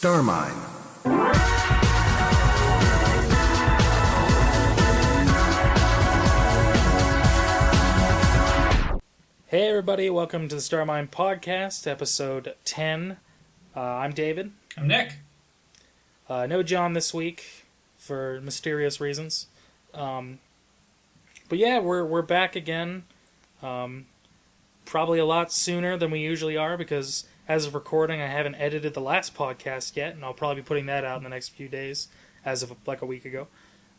Starmine. Hey everybody, welcome to the StarminePodcast, episode 10. I'm David. I'm Nick. No John this week, for mysterious reasons. But yeah, we're back again. Probably a lot sooner than we usually are, because as of recording, I haven't edited the last podcast yet, and I'll probably be putting that out in the next few days, as of like a week ago.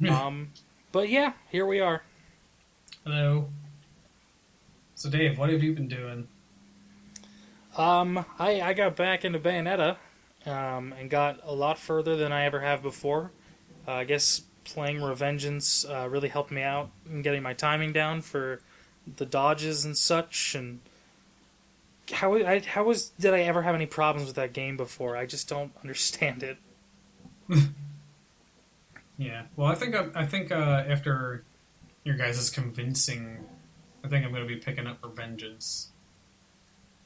But yeah, here we are. Hello. So Dave, what have you been doing? I got back into Bayonetta, and got a lot further than I ever have before. I guess playing Revengeance really helped me out in getting my timing down for the dodges and such. And did I ever have any problems with that game before? I just don't understand it. Yeah. Well, I think after your guys' convincing, I think I'm going to be picking up Revengeance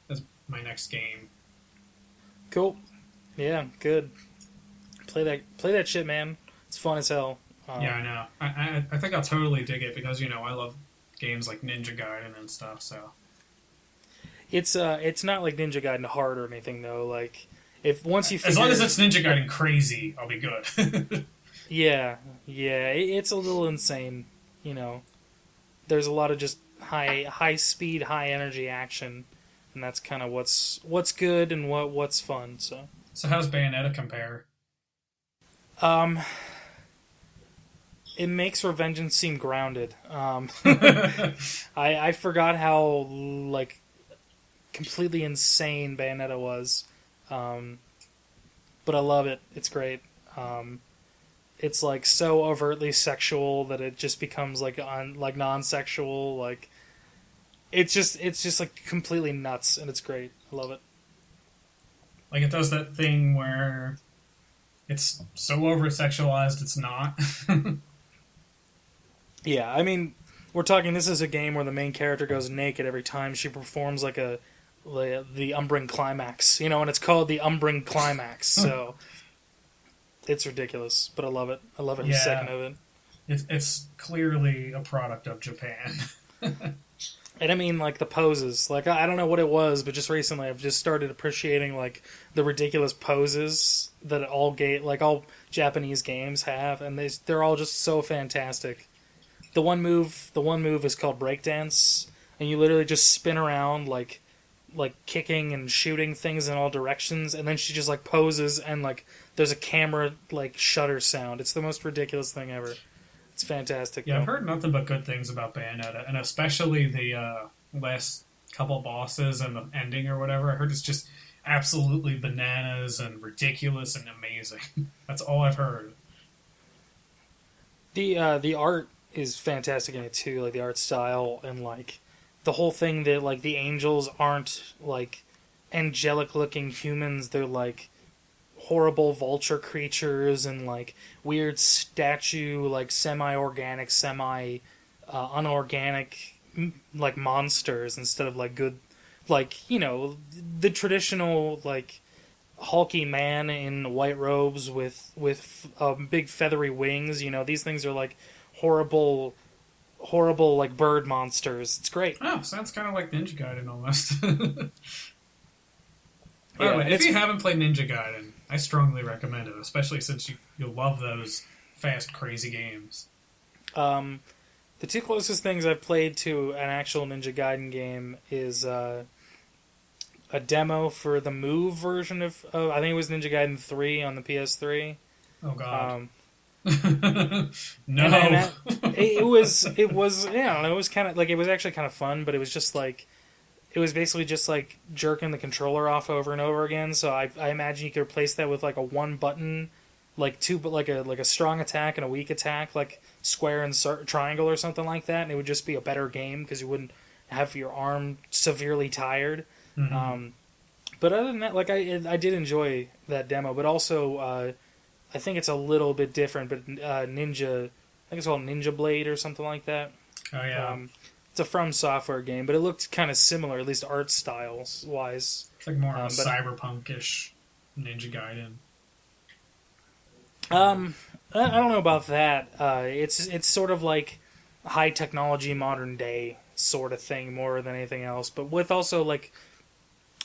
as my next game. Cool. Yeah, good. Play that shit, man. It's fun as hell. Yeah, I know. I think I'll totally dig it because, you know, I love games like Ninja Gaiden and stuff, so. It's not like Ninja Gaiden hard or anything, though. Like, once you figure... As long as it's Ninja Gaiden crazy, I'll be good. Yeah, it's a little insane, you know. There's a lot of just high speed, high energy action, and that's kind of what's good and what's fun. So how's Bayonetta compare? It makes Revengeance seem grounded. I forgot how like completely insane Bayonetta was, but I love it. It's great. It's like so overtly sexual that it just becomes like non-sexual. Like it's just like completely nuts, and it's great. I love it. Like it does that thing where it's so over-sexualized it's not. Yeah, I mean, we're talking. This is a game where the main character goes naked every time she performs like the Umbring Climax, you know, and it's called the Umbring Climax. So it's ridiculous, but I love it. I love every second of it. It's clearly a product of Japan. And I mean, like, the poses. Like, I don't know what it was, but just recently I've just started appreciating, like, the ridiculous poses that all Japanese games have, and they're all just so fantastic. The one move is called breakdance, and you literally just spin around, like kicking and shooting things in all directions, and then she just, like, poses, and, like, there's a camera, like, shutter sound. It's the most ridiculous thing ever. It's fantastic. Yeah, though. I've heard nothing but good things about Bayonetta, and especially the last couple bosses and the ending or whatever. I heard it's just absolutely bananas and ridiculous and amazing. That's all I've heard. The art is fantastic in it too, like the art style and like the whole thing that like the angels aren't like angelic looking humans, they're like horrible vulture creatures and like weird statue, like semi-organic, unorganic like monsters instead of like good, like, you know, the traditional like hulky man in white robes with big feathery wings. You know, these things are like horrible like bird monsters. It's great. Oh, sounds kind of like Ninja Gaiden almost. By Yeah, the way, if you haven't played Ninja Gaiden, I strongly recommend it, especially since you'll love those fast, crazy games. The two closest things I've played to an actual Ninja Gaiden game is a demo for the Move version of I think it was Ninja Gaiden 3 on the PS3. Oh god. No. It was yeah, I don't know, it was kind of like, it was actually kind of fun, but it was just like, it was basically just like jerking the controller off over and over again. So I imagine you could replace that with like a one button, like a strong attack and a weak attack, like square and triangle or something like that, and it would just be a better game because you wouldn't have your arm severely tired. Mm-hmm. But other than that, like I did enjoy that demo, but also I think it's a little bit different. But Ninja, I think it's called Ninja Blade or something like that. Oh yeah. It's a From Software game, but it looked kind of similar, at least art styles wise. It's like more of a cyberpunk-ish Ninja Gaiden. I don't know about that. It's sort of like high technology, modern day sort of thing more than anything else. But with also like,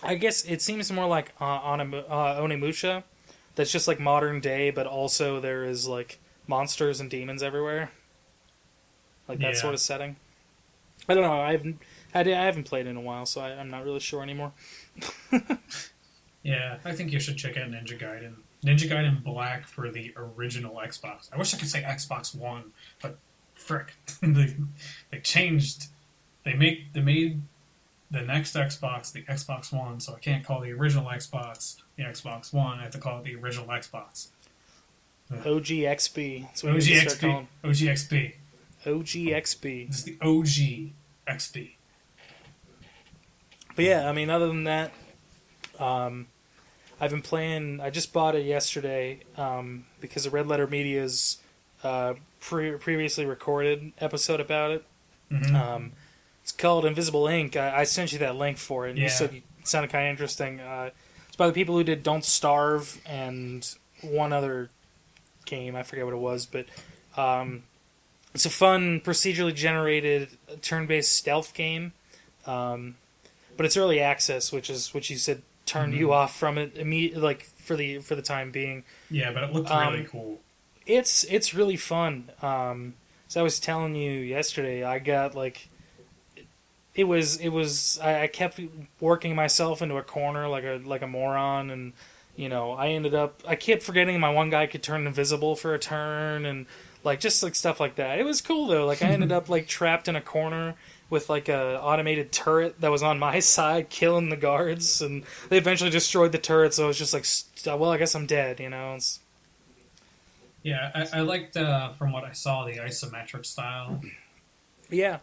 I guess it seems more like Onimusha. That's just like modern day, but also there is like monsters and demons everywhere. Like that sort of setting. I don't know. I haven't played in a while, so I'm not really sure anymore. Yeah, I think you should check out Ninja Gaiden. Ninja Gaiden Black for the original Xbox. I wish I could say Xbox One, but frick, they changed. They made the next Xbox the Xbox One, so I can't call the original Xbox the Xbox One. I have to call it the original Xbox. OGXB. That's what OGXB. OGXB. OGXB. This is the OG XB. But yeah, I mean, other than that, I've been playing. I just bought it yesterday because of Red Letter Media's previously recorded episode about it. Mm-hmm. It's called Invisible Ink. I sent you that link for it, and you said it sounded kind of interesting. It's by the people who did Don't Starve and one other game. I forget what it was, but it's a fun, procedurally generated, turn-based stealth game. But it's early access, which is what you said turned you off from it immediately, like for the time being. Yeah, but it looked really cool. It's really fun. So I was telling you yesterday, I got like it was I kept working myself into a corner like a moron, and you know I kept forgetting my one guy could turn invisible for a turn, and like just like stuff like that. It was cool though. Like I ended up like trapped in a corner with like a automated turret that was on my side, killing the guards, and they eventually destroyed the turret. So it was just like, well, I guess I'm dead, you know. Yeah, I liked from what I saw the isometric style. Yeah,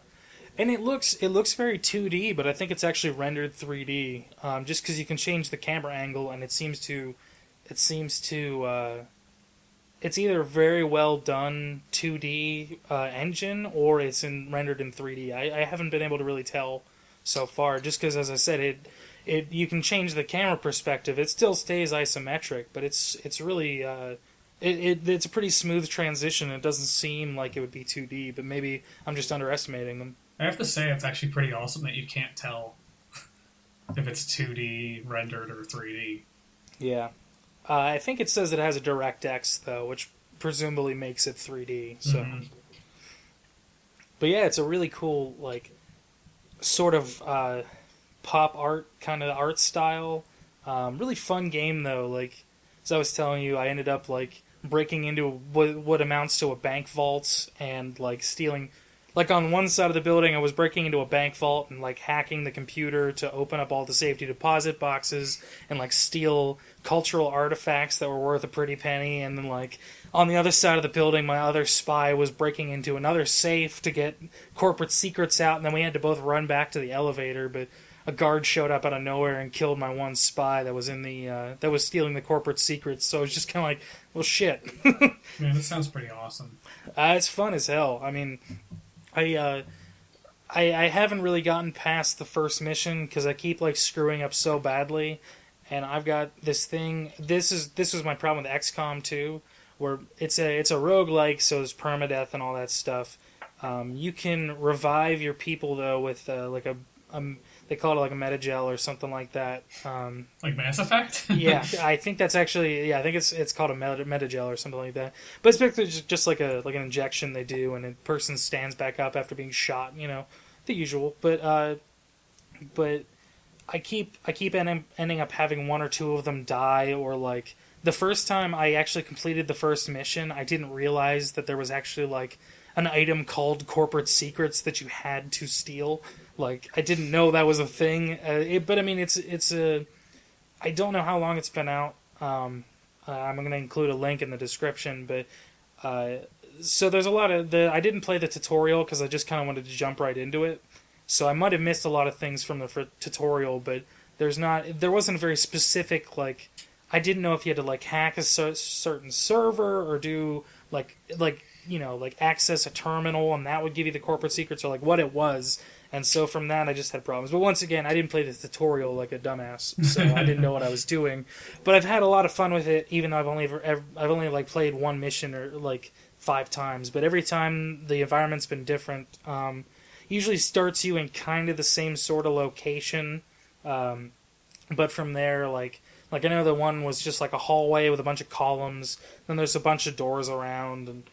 and it looks very 2D, but I think it's actually rendered 3D, just because you can change the camera angle, and it seems to it's either very well done 2D engine or it's rendered in 3D. I haven't been able to really tell so far, just because, as I said, it you can change the camera perspective. It still stays isometric, but it's really it's a pretty smooth transition. It doesn't seem like it would be 2D, but maybe I'm just underestimating them. I have to say, it's actually pretty awesome that you can't tell if it's 2D rendered or 3D. Yeah. I think it says it has a DirectX, though, which presumably makes it 3D. So, But yeah, it's a really cool, like, sort of pop art kind of art style. Really fun game, though. Like, as I was telling you, I ended up, like, breaking into what amounts to a bank vault and, like, stealing... Like, on one side of the building, I was breaking into a bank vault and, like, hacking the computer to open up all the safety deposit boxes and, like, steal cultural artifacts that were worth a pretty penny. And then, like, on the other side of the building, my other spy was breaking into another safe to get corporate secrets out. And then we had to both run back to the elevator, but a guard showed up out of nowhere and killed my one spy that was in the that was stealing the corporate secrets. So it was just kind of like, well, shit. Man, this sounds pretty awesome. It's fun as hell. I mean... I haven't really gotten past the first mission because I keep like screwing up so badly, and I've got this thing. This was my problem with XCOM 2, where it's a roguelike, so there's permadeath and all that stuff. You can revive your people though with like a they call it like a metagel or something like that. Like Mass Effect? Yeah, I think that's actually I think it's called a metagel or something like that. But it's basically just like an injection they do, and a person stands back up after being shot. You know, the usual. But I keep ending up having one or two of them die, or like the first time I actually completed the first mission, I didn't realize that there was actually like an item called corporate secrets that you had to steal. Like, I didn't know that was a thing. But I mean, it's a... I don't know how long it's been out. I'm going to include a link in the description, but... so there's a lot of... I didn't play the tutorial because I just kind of wanted to jump right into it. So I might have missed a lot of things from the tutorial, but there wasn't a very specific, like... I didn't know if you had to, like, hack a certain server or do, like you know, like access a terminal and that would give you the corporate secrets, or like what it was. And so from that, I just had problems. But once again, I didn't play the tutorial like a dumbass, so I didn't know what I was doing. But I've had a lot of fun with it, even though I've only like played one mission or like 5 times. But every time the environment's been different. Usually starts you in kind of the same sort of location, but from there, like I know the one was just like a hallway with a bunch of columns. Then there's a bunch of doors around, and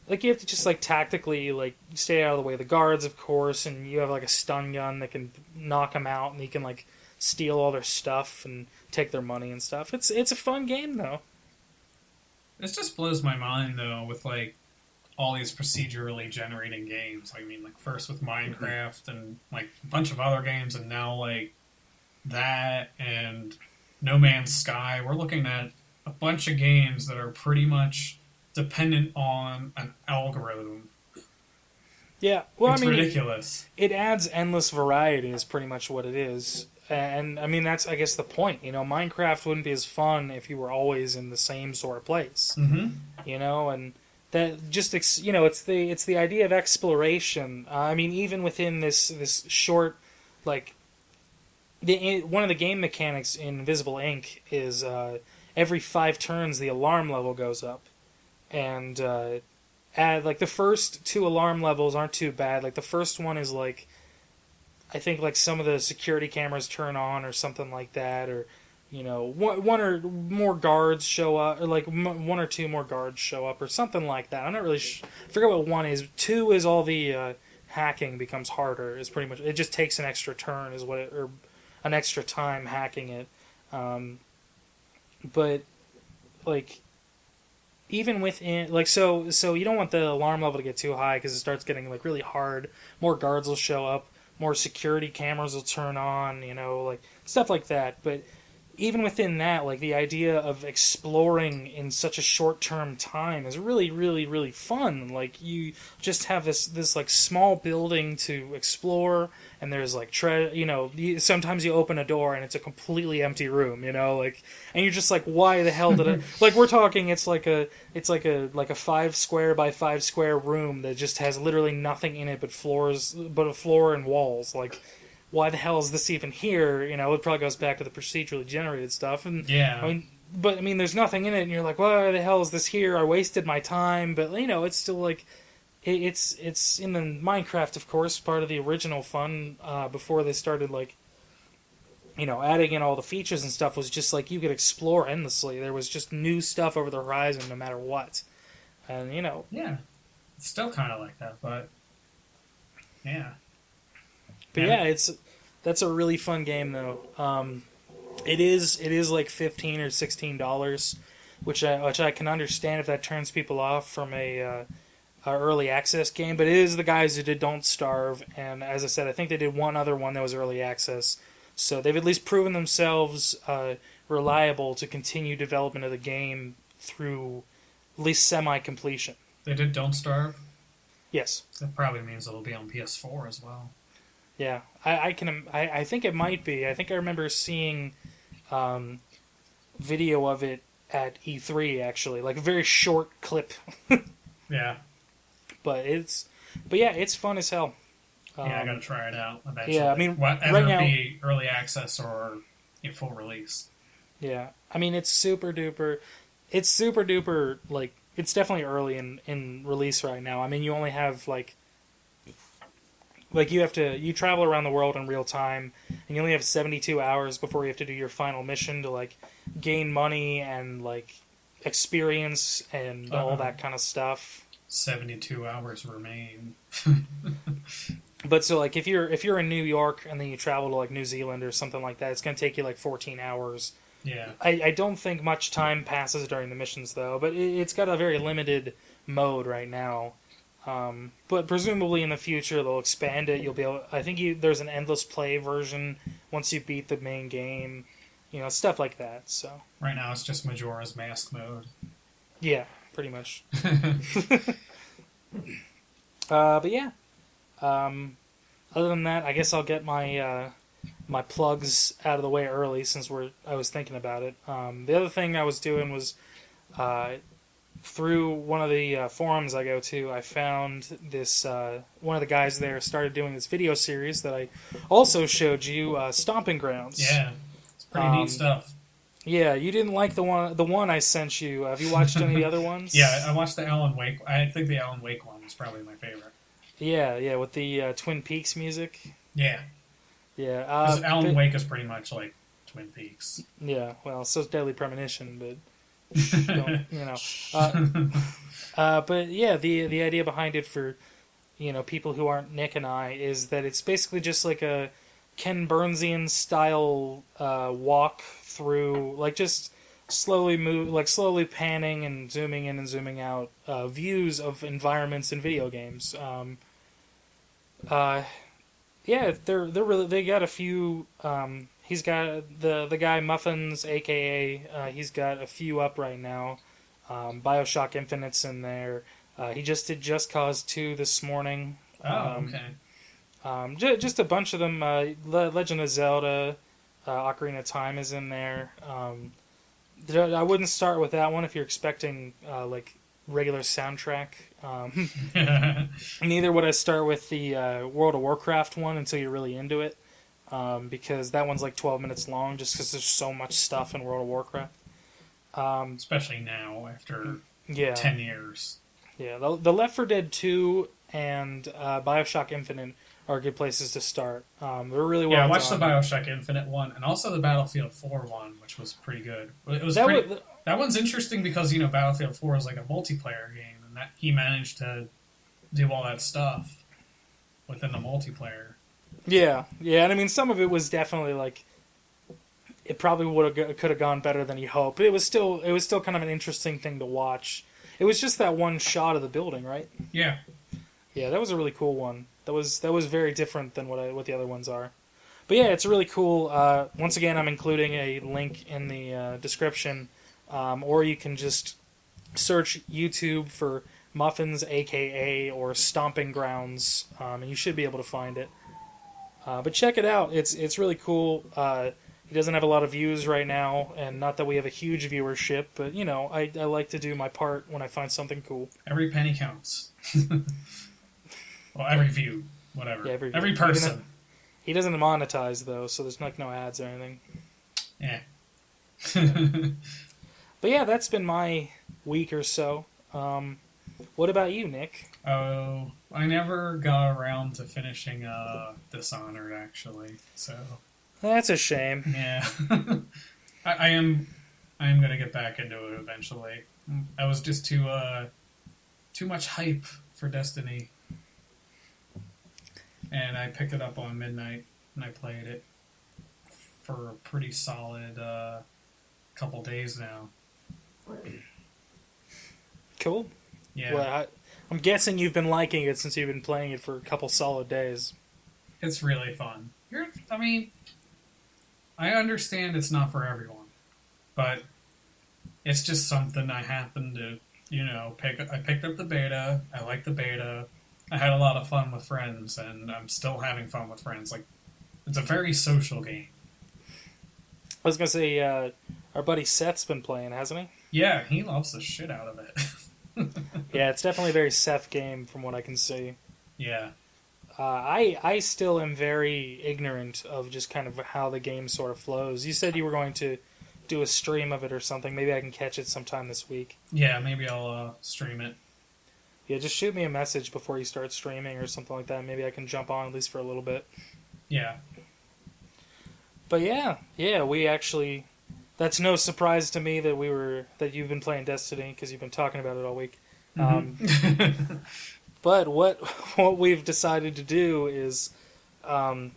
like you have to just like tactically like stay out of the way of the guards, of course, and you have like a stun gun that can knock them out, and you can like steal all their stuff and take their money and stuff. It's a fun game though. This just blows my mind though, with like all these procedurally generating games. I mean, like first with Minecraft and like a bunch of other games, and now like that and No Man's Sky. We're looking at a bunch of games that are pretty much dependent on an algorithm. Yeah, well, it's ridiculous. It adds endless variety is pretty much what it is. And, I mean, that's, I guess, the point. You know, Minecraft wouldn't be as fun if you were always in the same sort of place. Mm-hmm. You know, and that just, you know, it's the idea of exploration. I mean, even within this short, like, one of the game mechanics in Invisible Ink is every 5 turns the alarm level goes up. And, like, the first 2 alarm levels aren't too bad. Like, the first one is, like, I think, like, some of the security cameras turn on or something like that, or, you know, one or more guards show up, or, like, 1 or 2 more guards show up, or something like that. I'm not really I forget what 1 is. 2 is all the hacking becomes harder. Is pretty much, it just takes an extra turn, is what or an extra time hacking it. But, like, even within, like, so you don't want the alarm level to get too high because it starts getting, like, really hard. More guards will show up. More security cameras will turn on, you know, like, stuff like that. But even within that, like, the idea of exploring in such a short-term time is really, really, really fun. Like, you just have this like, small building to explore, and there's, like, you know, sometimes you open a door and it's a completely empty room, you know, like, and you're just like, why the hell did I... Like, we're talking, it's like a 5 square by 5 square room that just has literally nothing in it but a floor and walls, like... Why the hell is this even here? You know, it probably goes back to the procedurally generated stuff. And yeah. I mean, there's nothing in it, and you're like, why the hell is this here? I wasted my time. But, you know, it's still like, it's in the Minecraft, of course, part of the original fun, before they started, like, you know, adding in all the features and stuff was just like, you could explore endlessly. There was just new stuff over the horizon no matter what. And, you know. Yeah. It's still kind of like that, but, yeah. But yeah, that's a really fun game though. It is like $15 or $16, which I can understand if that turns people off from a early access game. But it is the guys who did Don't Starve, and as I said, I think they did one other one that was early access. So they've at least proven themselves reliable to continue development of the game through at least semi-completion. They did Don't Starve? Yes. That probably means it'll be on PS4 as well. Yeah, I think it might be. I think I remember seeing video of it at E3 actually, like a very short clip. Yeah. But yeah, it's fun as hell. Yeah, I gotta try it out eventually. Yeah, I mean, whether right it now, be early access or in full release. Yeah, I mean it's super duper. Like it's definitely early in release right now. I mean you only have like you travel around the world in real time, and you only have 72 hours before you have to do your final mission to like gain money and like experience and all that kind of stuff. 72 hours remain. But so like if you're in New York and then you travel to like New Zealand or something like that, it's going to take you like 14 hours. Yeah. I don't think much time passes during the missions though, but it's got a very limited mode right now. But presumably in the future they'll expand it. You'll be able. I think there's an endless play version once you beat the main game, you know, stuff like that. So right now it's just Majora's Mask mode. Yeah, pretty much. But yeah. Other than that, I guess I'll get my my plugs out of the way early since I was thinking about it. The other thing I was doing was through one of the forums I go to, I found this one of the guys there started doing this video series that I also showed you, Stomping Grounds. Yeah, it's pretty neat stuff. Yeah, you didn't like the one I sent you. Have you watched any of the other ones? Yeah, I watched the Alan Wake. I think the Alan Wake one was probably my favorite. Yeah, with the Twin Peaks music. Yeah. Yeah. Because Alan Wake is pretty much like Twin Peaks. Yeah, well, so is Deadly Premonition, but don't, you know. But yeah, the idea behind it for, you know, people who aren't Nick and I is that it's basically just like a Ken Burnsian style walk through, like just slowly panning and zooming in and zooming out views of environments in video games. Yeah, they got a few. He's got the guy Muffins, aka he's got a few up right now. BioShock Infinite's in there. He just did Just Cause 2 this morning. Okay. Just a bunch of them. Legend of Zelda, Ocarina of Time is in there. I wouldn't start with that one if you're expecting like regular soundtrack. Neither would I start with the World of Warcraft one until you're really into it, because that one's like 12 minutes long just because there's so much stuff in World of Warcraft. Especially now, after 10 years. Yeah, the Left 4 Dead 2 and BioShock Infinite are good places to start. They're really well done. Yeah, I watched the BioShock Infinite one, and also the Battlefield 4 one, which was pretty good. That one's interesting because, you know, Battlefield 4 is like a multiplayer game, and that he managed to do all that stuff within the multiplayer. Yeah, and I mean, some of it was definitely like, it probably could have gone better than he hoped. But it was still kind of an interesting thing to watch. It was just that one shot of the building, right? Yeah. Yeah, that was a really cool one. That was very different than what the other ones are. But yeah, it's really cool. Once again, I'm including a link in the description, or you can just search YouTube for Muffins, aka or Stomping Grounds, and you should be able to find it. But check it out. It's really cool. He doesn't have a lot of views right now, and not that we have a huge viewership, but, you know, I like to do my part when I find something cool. Every penny counts. Well, every view, whatever. Yeah, every person. He doesn't monetize, though, so there's like no ads or anything. Yeah. But yeah, that's been my week or so. What about you, Nick? Oh, I never got around to finishing Dishonored, actually, so... That's a shame. Yeah. I am going to get back into it eventually. I was just too much hype for Destiny. And I picked it up on midnight, and I played it for a pretty solid couple days now. Cool. Yeah. Well, I'm guessing you've been liking it since you've been playing it for a couple solid days. It's really fun. I understand it's not for everyone, but it's just something I happened to, you know, I picked up the beta. I like the beta. I had a lot of fun with friends, and I'm still having fun with friends. Like, it's a very social game. I was going to say, our buddy Seth's been playing, hasn't he? Yeah, he loves the shit out of it. Yeah, it's definitely a very Seth game from what I can see. Yeah. I still am very ignorant of just kind of how the game sort of flows. You said you were going to do a stream of it or something. Maybe I can catch it sometime this week. Yeah, maybe I'll stream it. Yeah, just shoot me a message before you start streaming or something like that. Maybe I can jump on at least for a little bit. Yeah. But yeah, we actually... That's no surprise to me that you've been playing Destiny, because you've been talking about it all week. Mm-hmm. But what we've decided to do is, I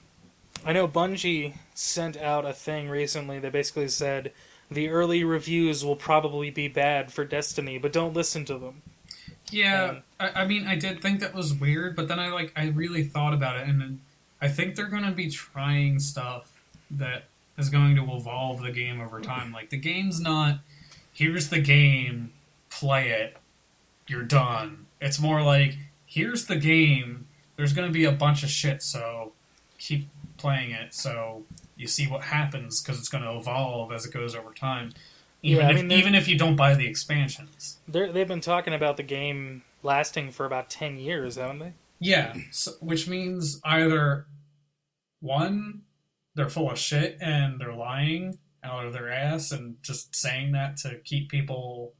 know Bungie sent out a thing recently that basically said the early reviews will probably be bad for Destiny, but don't listen to them. Yeah, I mean, I did think that was weird, but then I really thought about it, and then I think they're going to be trying stuff that is going to evolve the game over time. Like, the game's not, here's the game, play it, you're done. It's more like, here's the game, there's going to be a bunch of shit, so keep playing it so you see what happens, because it's going to evolve as it goes over time. Even if you don't buy the expansions. They've been talking about the game lasting for about 10 years, haven't they? Yeah, so, which means either, one, they're full of shit and they're lying out of their ass and just saying that to keep people,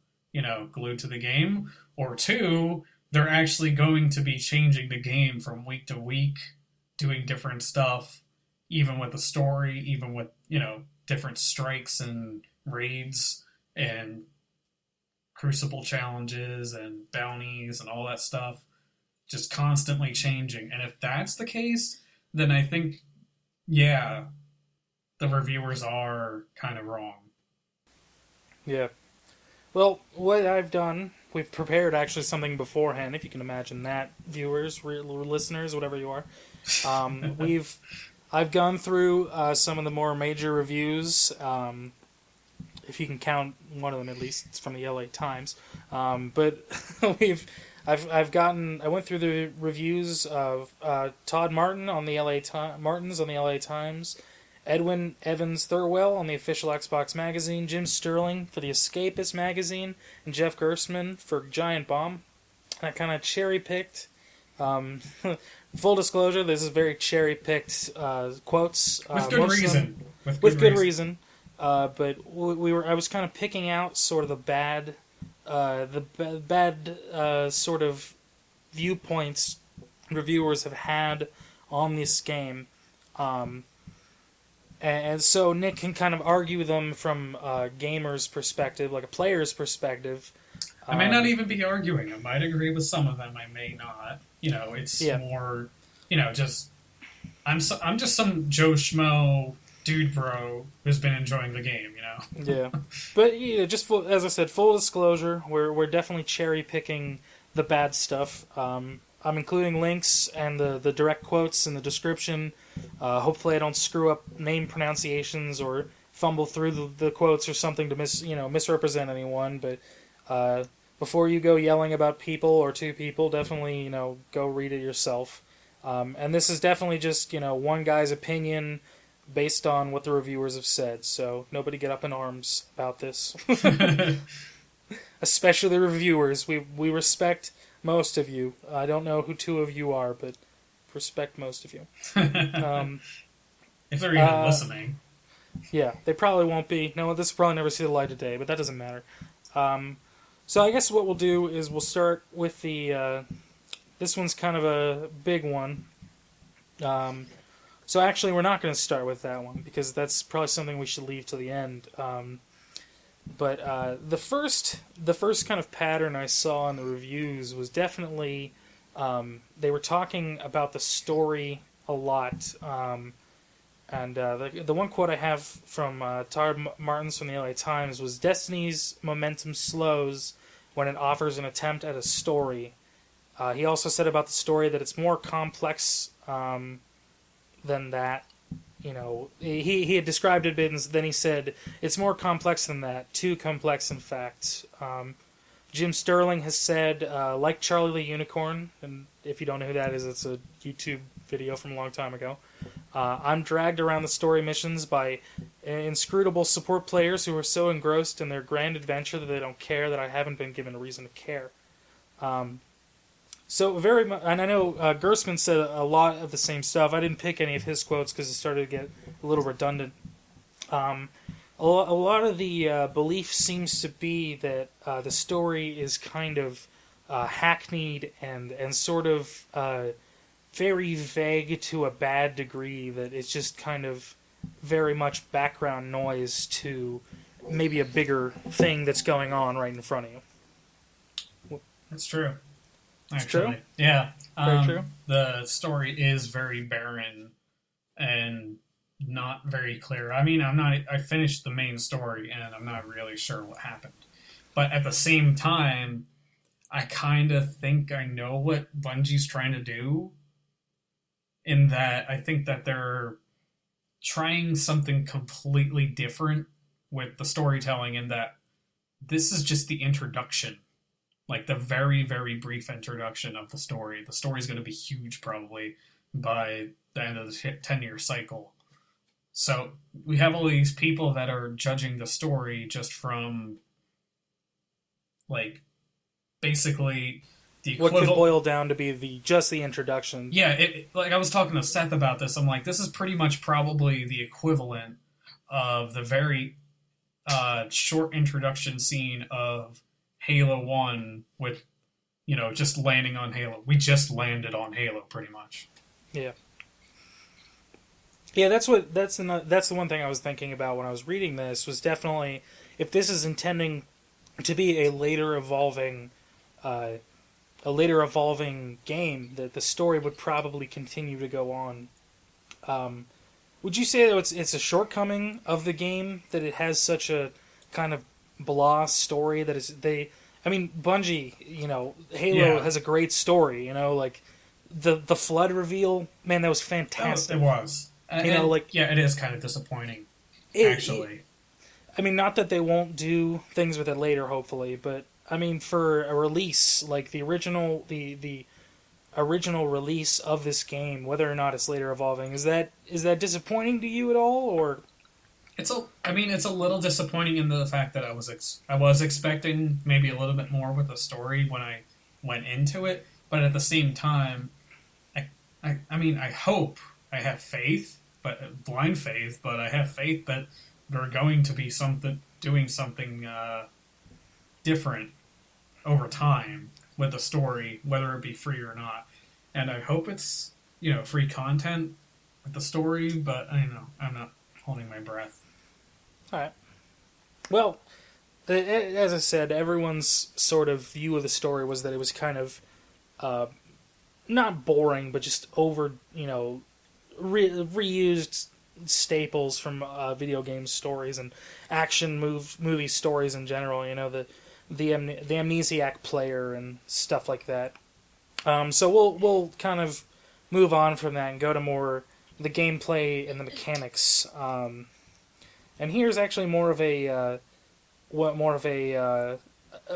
glued to the game, or two, they're actually going to be changing the game from week to week, doing different stuff, even with the story, even with, different strikes and raids and crucible challenges and bounties and all that stuff, just constantly changing. And if that's the case, then I think, yeah, the reviewers are kind of wrong. Yeah. Well, what I've done, we've prepared actually something beforehand, if you can imagine that, viewers, listeners, whatever you are. I've gone through some of the more major reviews, if you can count one of them at least. It's from the LA Times. But I went through the reviews of Todd Martens on the LA Times, Edwin Evans-Thirlwell on the official Xbox magazine, Jim Sterling for the Escapist magazine, and Jeff Gerstmann for Giant Bomb. And I kind of cherry-picked. Full disclosure, this is very cherry-picked quotes. With good reason. With good reason. But I was kind of picking out sort of the bad sort of viewpoints reviewers have had on this game. And so Nick can kind of argue them from a gamer's perspective, like a player's perspective. I may not even be arguing. I might agree with some of them. I may not. It's more, just I'm just some Joe Schmo dude bro who's been enjoying the game. Yeah, but just as I said, full disclosure, we're definitely cherry picking the bad stuff. I'm including links and the direct quotes in the description. Hopefully, I don't screw up name pronunciations or fumble through the quotes or something to misrepresent anyone. But before you go yelling about people or two people, definitely go read it yourself. And this is definitely just one guy's opinion based on what the reviewers have said. So nobody get up in arms about this. Especially the reviewers. We respect most of you. I don't know who two of you are, but respect most of you. If they're even listening. Yeah, they probably won't be. No, this will probably never see the light of day, but that doesn't matter. So I guess what we'll do is we'll start with the... this one's kind of a big one. So actually, we're not going to start with that one, because that's probably something we should leave to the end. But the first kind of pattern I saw in the reviews was definitely they were talking about the story a lot. And the one quote I have from Todd Martens from the LA Times was, "Destiny's momentum slows when it offers an attempt at a story." He also said about the story that it's more complex than that. He had described it, and then he said, it's more complex than that. Too complex, in fact. Jim Sterling has said, like Charlie the Unicorn, and if you don't know who that is, it's a YouTube video from a long time ago. I'm dragged around the story missions by inscrutable support players who are so engrossed in their grand adventure that they don't care that I haven't been given a reason to care. So very much, and I know Gerstmann said a lot of the same stuff. I didn't pick any of his quotes because it started to get a little redundant. A lot of the belief seems to be that the story is kind of hackneyed and sort of very vague to a bad degree, that it's just kind of very much background noise to maybe a bigger thing that's going on right in front of you. That's true. It's Actually, true? yeah. Very true. The story is very barren and not very clear. I mean, I finished the main story and I'm not really sure what happened. But at the same time, I kind of think I know what Bungie's trying to do, in that I think that they're trying something completely different with the storytelling, in that this is just the introduction. Like the very, very brief introduction of the story. The story's going to be huge probably by the end of the 10-year cycle. So we have all these people that are judging the story just from, like, basically the What could equivalent. boil down to be just the introduction. Yeah, like I was talking to Seth about this. I'm like, this is pretty much probably the equivalent of the very short introduction scene of Halo 1 with, just landing on Halo. We just landed on Halo, pretty much. Yeah. Yeah, that's the one thing I was thinking about when I was reading this, was definitely, if this is intending to be a later evolving game, that the story would probably continue to go on. Would you say that it's a shortcoming of the game that it has such a kind of blah story that Bungie, Halo has a great story, like the flood reveal, man, that was fantastic. It was. It is kind of disappointing, actually. Not that they won't do things with it later, hopefully, but for a release like the original release of this game, whether or not it's later evolving, is that disappointing to you at all, or? It's a little disappointing in the fact that I was expecting maybe a little bit more with the story when I went into it, but at the same time, I hope, I have faith, but blind faith, but I have faith that they're going to be doing something different over time with the story, whether it be free or not. And I hope it's, free content with the story, but I'm not holding my breath. All right. Well, as I said, everyone's sort of view of the story was that it was kind of not boring, but just over, reused staples from video game stories and action movie stories in general. The amnesiac player and stuff like that. So we'll kind of move on from that and go to more the gameplay and the mechanics. And here's actually more of a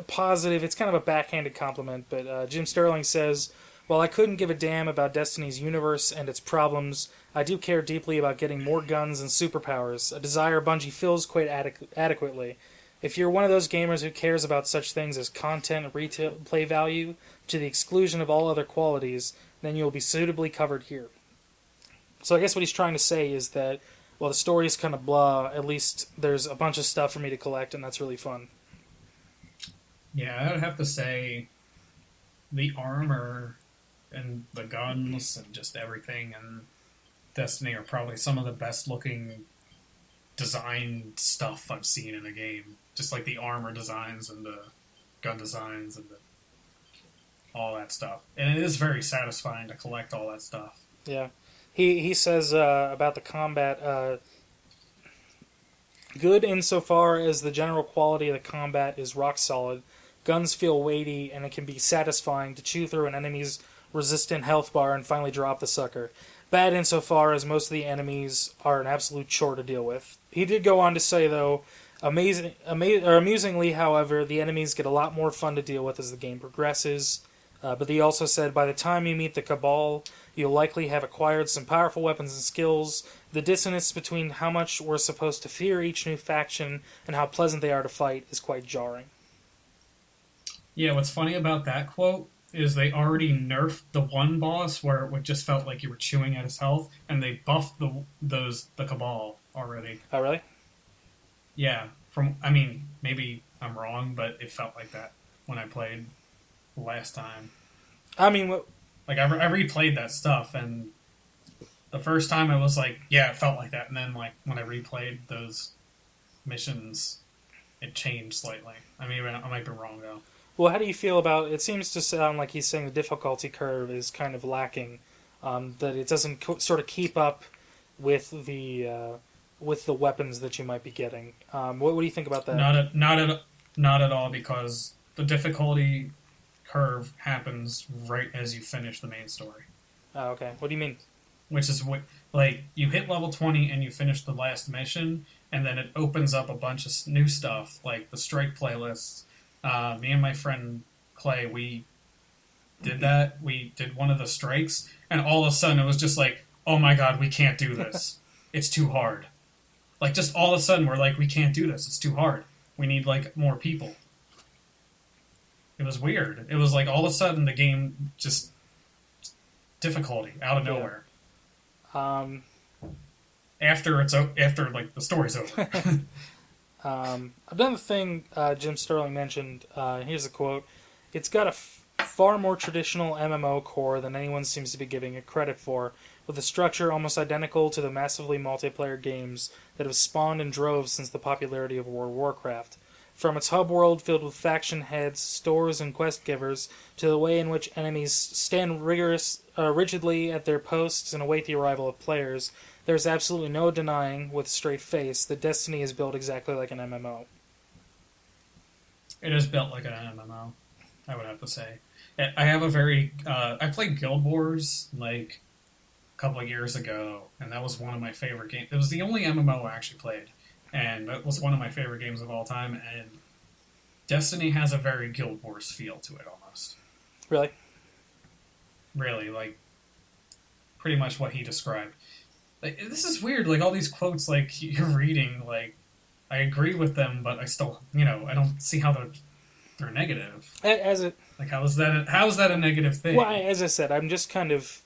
positive. It's kind of a backhanded compliment, but Jim Sterling says, "While I couldn't give a damn about Destiny's universe and its problems, I do care deeply about getting more guns and superpowers, a desire Bungie fills quite adequately. If you're one of those gamers who cares about such things as content and retail play value to the exclusion of all other qualities, then you'll be suitably covered here." So I guess what he's trying to say is that, well, the story's kind of blah, at least there's a bunch of stuff for me to collect, and that's really fun. Yeah, I would have to say the armor and the guns and just everything in Destiny are probably some of the best looking design stuff I've seen in a game. Just like the armor designs and the gun designs and all that stuff. And it is very satisfying to collect all that stuff. Yeah. He says about the combat, good insofar as the general quality of the combat is rock solid. Guns feel weighty, and it can be satisfying to chew through an enemy's resistant health bar and finally drop the sucker. Bad insofar as most of the enemies are an absolute chore to deal with. He did go on to say, though, amusingly, however, the enemies get a lot more fun to deal with as the game progresses. But he also said, by the time you meet the Cabal, you'll likely have acquired some powerful weapons and skills. The dissonance between how much we're supposed to fear each new faction and how pleasant they are to fight is quite jarring. Yeah, what's funny about that quote is they already nerfed the one boss where it just felt like you were chewing at his health, and they buffed the Cabal already. Oh, really? Yeah. Maybe I'm wrong, but it felt like that when I played last time. I replayed that stuff, and the first time I was like, yeah, it felt like that, and then when I replayed those missions, it changed slightly. I might be wrong though. Well, how do you feel about it? Seems to sound like he's saying the difficulty curve is kind of lacking, that it doesn't sort of keep up with the weapons that you might be getting. What do you think about that? Not at all, because the difficulty curve happens right as you finish the main story. Oh, okay. What do you mean? Which is you hit level 20 and you finish the last mission, and then it opens up a bunch of new stuff, like the strike playlists. Me and my friend Clay, we did that. We did one of the strikes, and all of a sudden it was just like, oh my god, we can't do this. it's too hard. Like, just all of a sudden, we're like, we can't do this. It's too hard. We need, like, more people. It was weird. It was like, all of a sudden, the game just... difficulty, out of nowhere. After, like, the story's over. I've done the thing Jim Sterling mentioned. Here's a quote. It's got a far more traditional MMO core than anyone seems to be giving it credit for, with a structure almost identical to the massively multiplayer games that have spawned in droves since the popularity of World of Warcraft. From its hub world filled with faction heads, stores, and quest givers, to the way in which enemies stand rigidly at their posts and await the arrival of players, there's absolutely no denying, with a straight face, that Destiny is built exactly like an MMO. It is built like an MMO, I would have to say. I have a very... I played Guild Wars, like, a couple of years ago, and that was one of my favorite games. It was the only MMO I actually played, and that was one of my favorite games of all time, and Destiny has a very Guild Wars feel to it, almost. Really? Really, like, pretty much what he described. Like, this is weird, like, all these quotes, like, you're reading, like, I agree with them, but I still, I don't see how they're negative. Like, how is that a negative thing? Well, as I said, I'm just kind of,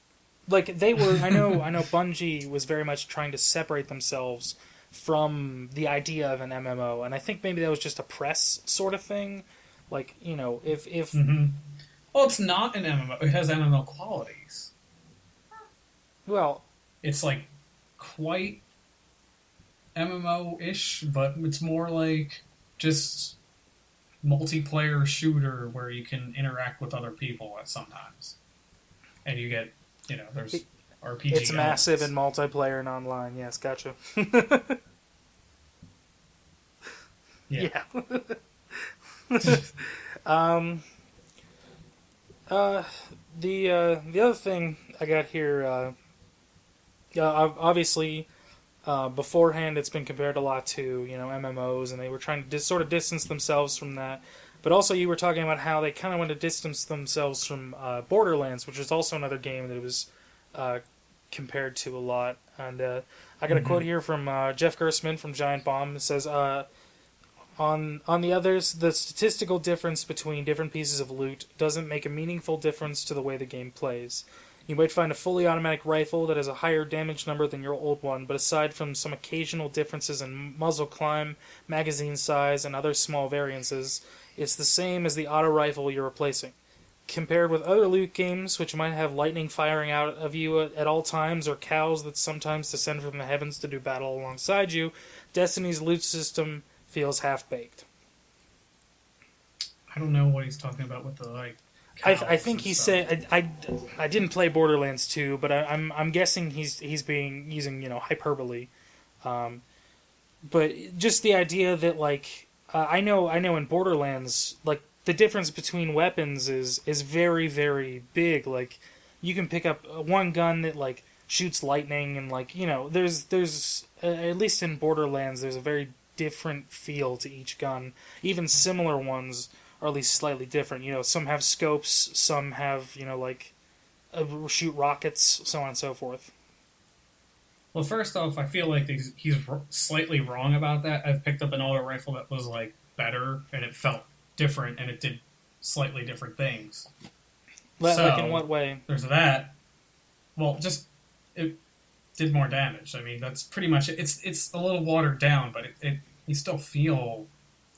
like, they were, I know Bungie was very much trying to separate themselves from the idea of an MMO, and I think maybe that was just a press sort of thing. Like, if... Mm-hmm. Well, it's not an MMO. It has MMO qualities. Well... It's, like, quite MMO-ish, but it's more like just multiplayer shooter where you can interact with other people at sometimes. And you get, there's RPG It's massive in elements. multiplayer and online, yes, gotcha. Yeah. The other thing I got here, obviously, beforehand it's been compared a lot to, MMOs, and they were trying to sort of distance themselves from that. But also you were talking about how they kind of want to distance themselves from Borderlands, which is also another game that was compared to a lot. And I got a quote here from Jeff Gerstmann from Giant Bomb. It says, on the others, the statistical difference between different pieces of loot doesn't make a meaningful difference to the way the game plays. You might find a fully automatic rifle that has a higher damage number than your old one, but aside from some occasional differences in muzzle climb, magazine size, and other small variances, it's the same as the auto rifle you're replacing. Compared with other loot games, which might have lightning firing out of you at all times, or cows that sometimes descend from the heavens to do battle alongside you, Destiny's loot system feels half-baked. I don't know what he's talking about with the, I think he said I didn't play Borderlands 2, but I'm guessing he's using hyperbole, but just the idea that I know in Borderlands the difference between weapons is very, very big. Like, you can pick up one gun that shoots lightning, and there's at least in Borderlands there's a very different feel to each gun. Even similar ones are at least slightly different. Some have scopes, some have, shoot rockets, so on and so forth. Well, first off, I feel like he's slightly wrong about that. I've picked up an auto rifle that was, better, and it felt different, and it did slightly different things. Like in what way? There's that. Well, just, it did more damage. I mean, that's pretty much it. It's a little watered down, but you still feel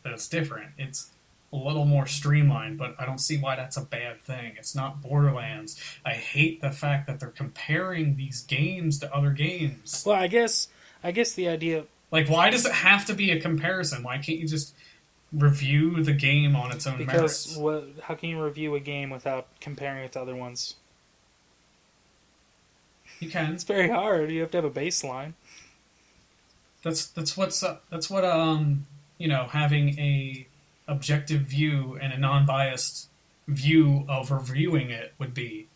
that it's different. It's a little more streamlined, but I don't see why that's a bad thing. It's not Borderlands. I hate the fact that they're comparing these games to other games. Well, I guess the idea... why does it have to be a comparison? Why can't you just review the game on its own merits? Because how can you review a game without comparing it to other ones? You can. It's very hard. You have to have a baseline. That's what having a objective view and a non-biased view of reviewing it would be,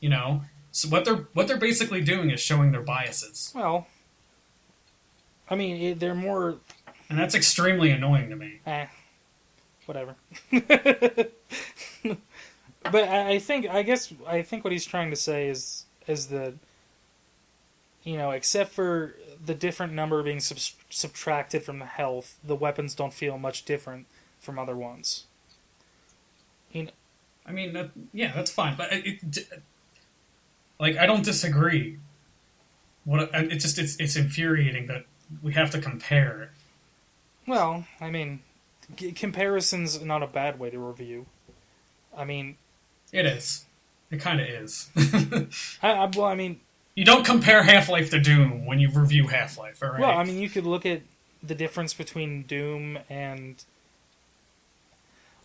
So what they're basically doing is showing their biases. Well, I mean, they're more... And that's extremely annoying to me. Whatever. But I think what he's trying to say is that, except for the different number being subtracted from the health, the weapons don't feel much different from other ones. You know, I mean, that's fine, but I don't disagree. It's infuriating that we have to compare. well, I mean, comparison's not a bad way to review. I mean, It is. It kind of is. well, I mean, you don't compare Half-Life to Doom when you review Half-Life, all right? well, I mean, you could look at the difference between Doom and.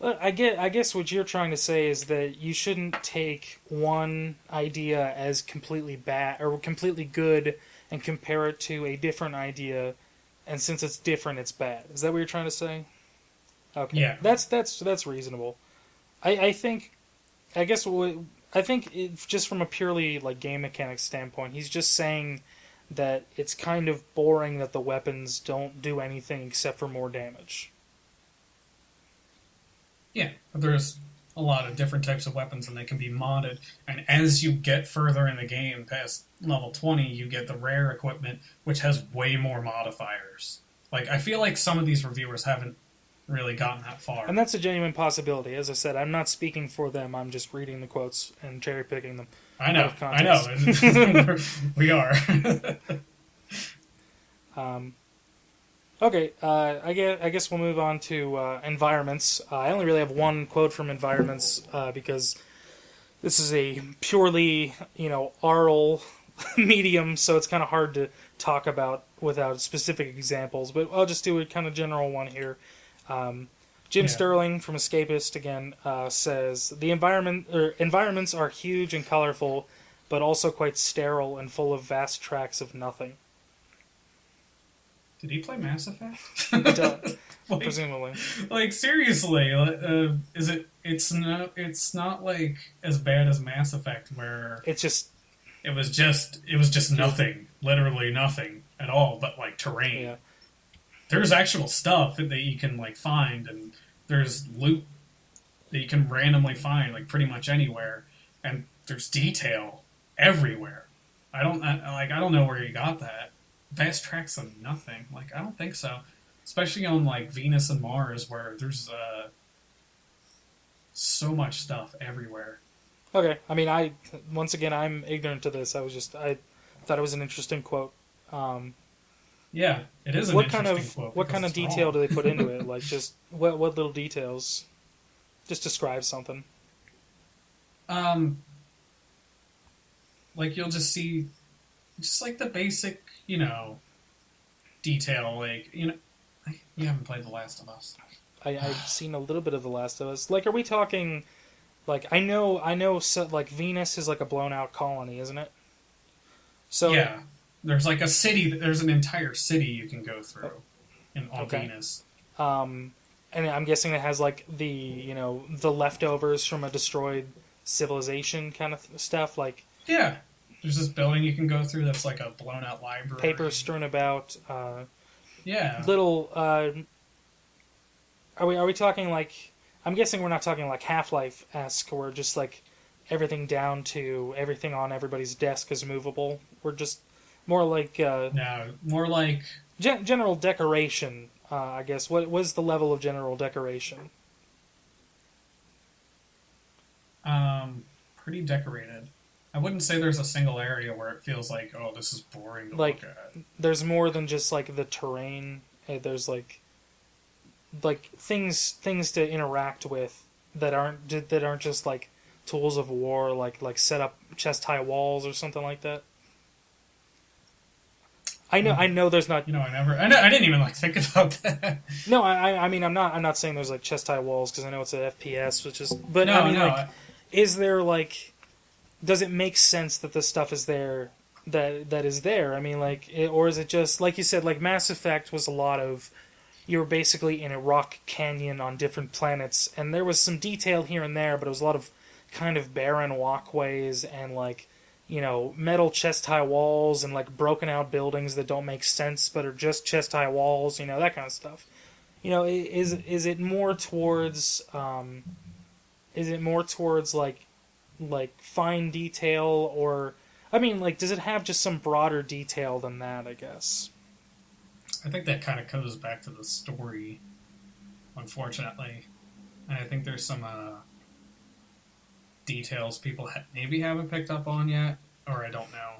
I guess what you're trying to say is that you shouldn't take one idea as completely bad or completely good and compare it to a different idea, and since it's different, it's bad. Is that what you're trying to say? Okay, yeah, that's reasonable. I think just from a purely like game mechanics standpoint, he's just saying that it's kind of boring that the weapons don't do anything except for more damage. yeah. But there's a lot of different types of weapons, and they can be modded. And as you get further in the game, past level 20, you get the rare equipment, which has way more modifiers. Like, I feel like some of these reviewers haven't really gotten that far. And that's a genuine possibility. As I said, I'm not speaking for them. I'm just reading the quotes and cherry picking them. I know. We are. Okay, I guess we'll move on to environments. I only really have one quote from environments because this is a purely, oral medium, so it's kind of hard to talk about without specific examples. But I'll just do a kind of general one here. Jim Sterling from Escapist again says the environments are huge and colorful, but also quite sterile and full of vast tracts of nothing. Did he play Mass Effect? Presumably. Like seriously, is it? It's not like as bad as Mass Effect, where it was just nothing, literally nothing at all, but like terrain. Yeah. There's actual stuff that you can like find, and there's loot that you can randomly find like pretty much anywhere, and there's detail everywhere. I don't know where you got that. Vast tracts of nothing. Like, I don't think so. Especially on, like, Venus and Mars, where there's so much stuff everywhere. Okay. I mean, I'm ignorant to this. I thought it was an interesting quote. Yeah, it is an interesting quote. What kind of detail do they put into it? Like, just, what little details? Just describe something. Like, you'll just see, just like the basic, detail, like, you haven't played The Last of Us. I've seen a little bit of The Last of Us. Like, are we talking, like, I know, so, like, Venus is like a blown out colony, isn't it? So yeah, there's like a city, there's an entire city you can go through on Venus. And I'm guessing it has, like, the leftovers from a destroyed civilization kind of stuff, like... Yeah. There's this building you can go through that's like a blown-out library. Paper strewn about. Yeah. Little. Are we talking like? I'm guessing we're not talking like Half-Life-esque, where just like everything down to everything on everybody's desk is movable. We're just more like. No, more like general decoration. I guess. What was the level of general decoration? Pretty decorated. I wouldn't say there's a single area where it feels like, oh, this is boring to look at. There's more than just like the terrain. There's like things to interact with that aren't just like tools of war, like set up chest high walls or something like that. I know there's not. I didn't even think about that. No, I mean I'm not saying there's like chest high walls because I know it's an FPS, which is. But no, I mean is there like? Does it make sense that this stuff is there? That is there. I mean, or is it just like you said? Like Mass Effect was a lot of you were basically in a rock canyon on different planets, and there was some detail here and there, but it was a lot of kind of barren walkways and metal chest high walls and like broken out buildings that don't make sense but are just chest high walls. That kind of stuff. Is it more towards like fine detail, or I mean, like, does it have just some broader detail than that, I guess? I think that kind of goes back to the story, unfortunately. And I think there's some details people maybe haven't picked up on yet, or I don't know.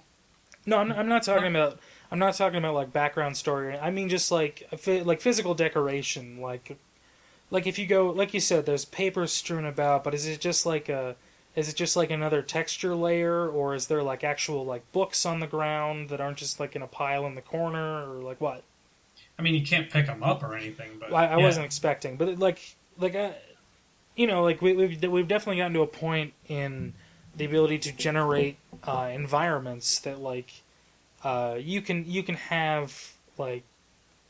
No, I'm not talking about. I'm not talking about like background story. I mean, just like physical decoration. Like if you go, like you said, there's paper strewn about, but is it just like another texture layer, or is there like actual like books on the ground that aren't just like in a pile in the corner, or like what? I mean, you can't pick them up or anything, but I wasn't expecting, but you know, like we've definitely gotten to a point in the ability to generate environments that like you can have like,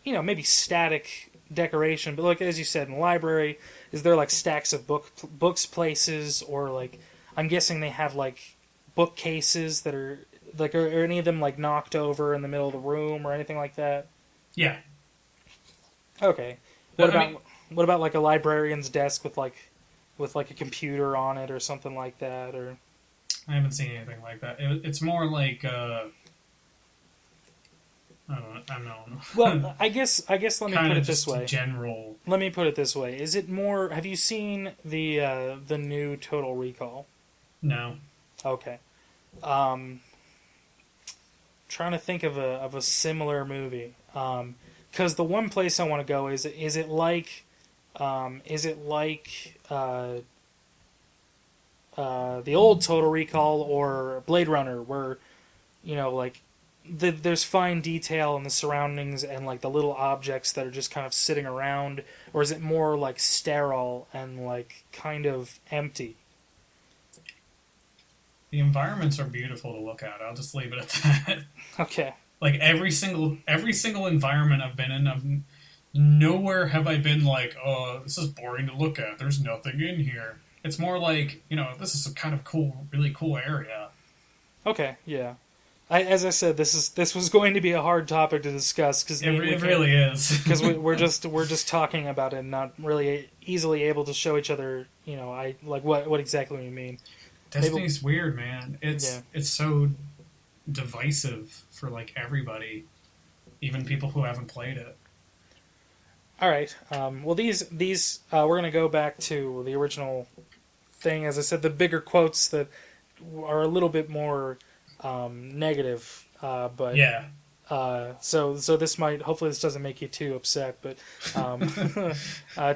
you know, maybe static decoration, but like as you said in the library, is there like stacks of books places, or like I'm guessing they have like bookcases that are like are any of them like knocked over in the middle of the room or anything like that? Yeah. Okay. What about like a librarian's desk with like a computer on it or something like that? Or I haven't seen anything like that. It's more like I don't know. Well, I guess let me put it this way. General. Let me put it this way. Is it more? Have you seen the new Total Recall? No. Okay. Trying to think of a similar movie. Because the one place I want to go is it like the old Total Recall or Blade Runner, where, you know, like there's fine detail in the surroundings and like the little objects that are just kind of sitting around, or is it more like sterile and like kind of empty? The environments are beautiful to look at. I'll just leave it at that. Okay. Like every single environment I've been in, nowhere have I been like, oh, this is boring to look at. There's nothing in here. It's more like, you know, this is a kind of cool, really cool area. Okay, yeah. As I said, this was going to be a hard topic to discuss because it really is. Because we're just talking about it, and not really easily able to show each other. You know, what exactly we mean. Destiny's weird, man. It's so divisive for like everybody, even people who haven't played it. All right. Well, these we're gonna go back to the original thing. As I said, the bigger quotes that are a little bit more negative, but yeah. So this might, hopefully this doesn't make you too upset, but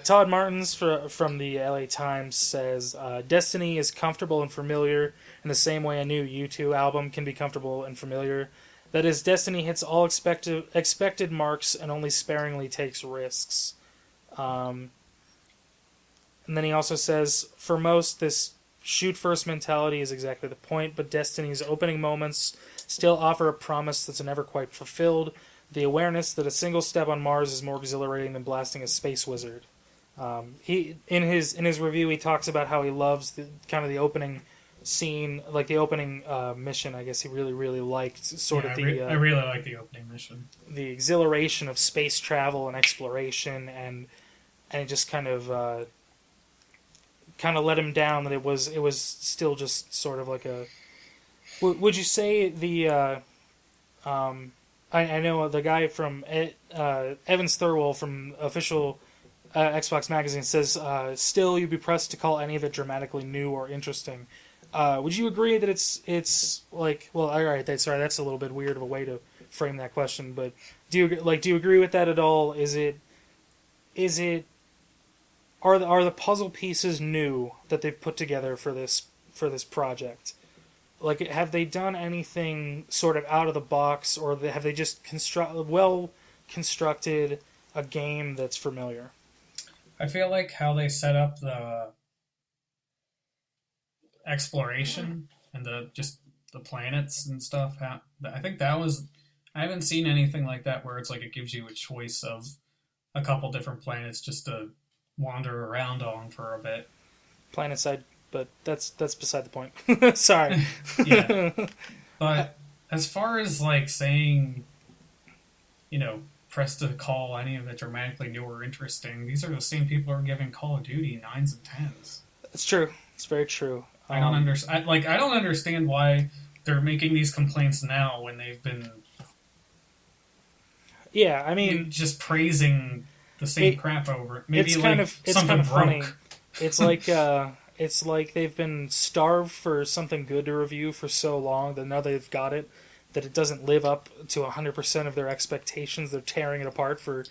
Todd Martens from the LA Times says Destiny is comfortable and familiar in the same way a new U2 album can be comfortable and familiar. That is, Destiny hits all expected marks and only sparingly takes risks. And then he also says, for most, this shoot-first mentality is exactly the point, but Destiny's opening moments still offer a promise that's never quite fulfilled. The awareness that a single step on Mars is more exhilarating than blasting a space wizard. He in his review, he talks about how he loves the opening scene, like the opening mission. I guess he really liked I really like the opening mission. The exhilaration of space travel and exploration, and it just kind of let him down that it was still just sort of like a. Would you say the I know the guy from Evans-Thirlwell from official Xbox Magazine says still you'd be pressed to call any of it dramatically new or interesting. Would you agree that it's like, well, all right, that's a little bit weird of a way to frame that question, but do you agree with that at all? Are the puzzle pieces new that they've put together for this project? Like, have they done anything sort of out of the box, or have they just constructed a game that's familiar? I feel like how they set up the exploration and the planets and stuff. I think that was. I haven't seen anything like that where it's like it gives you a choice of a couple different planets just to wander around on for a bit. Planetside, but that's beside the point. Sorry. Yeah. But as far as like saying, you know, press to call any of it dramatically new or interesting, these are the same people who are giving Call of Duty 9s and 10s. It's true. It's very true. I don't understand why they're making these complaints now when they've been Yeah, I mean, just praising the same crap over. Maybe it's like kind of it's something kind of broke. funny. It's like they've been starved for something good to review for so long that now they've got it, that it doesn't live up to 100% of their expectations. They're tearing it apart for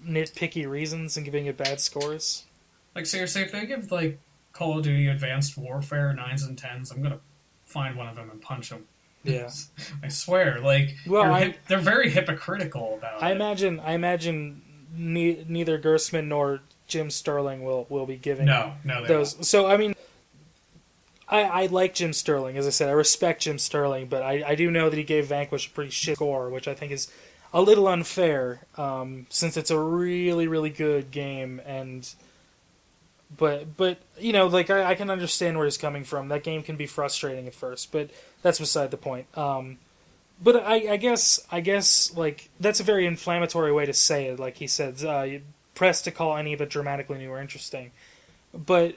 nitpicky reasons and giving it bad scores. Like seriously, if they give like Call of Duty Advanced Warfare 9s and 10s, I'm gonna find one of them and punch them. Yeah, I swear. Like, well, they're very hypocritical about I it. imagine neither Gerstmann nor Jim Sterling will be giving No, those. Won't. So I mean, I like Jim Sterling, as I said. I respect Jim Sterling, but I do know that he gave Vanquish a pretty shit score, which I think is a little unfair, since it's a really, really good game. And but you know, like I can understand where he's coming from. That game can be frustrating at first, but that's beside the point. But I guess like that's a very inflammatory way to say it. Like he said, press to call any of it dramatically new or interesting. But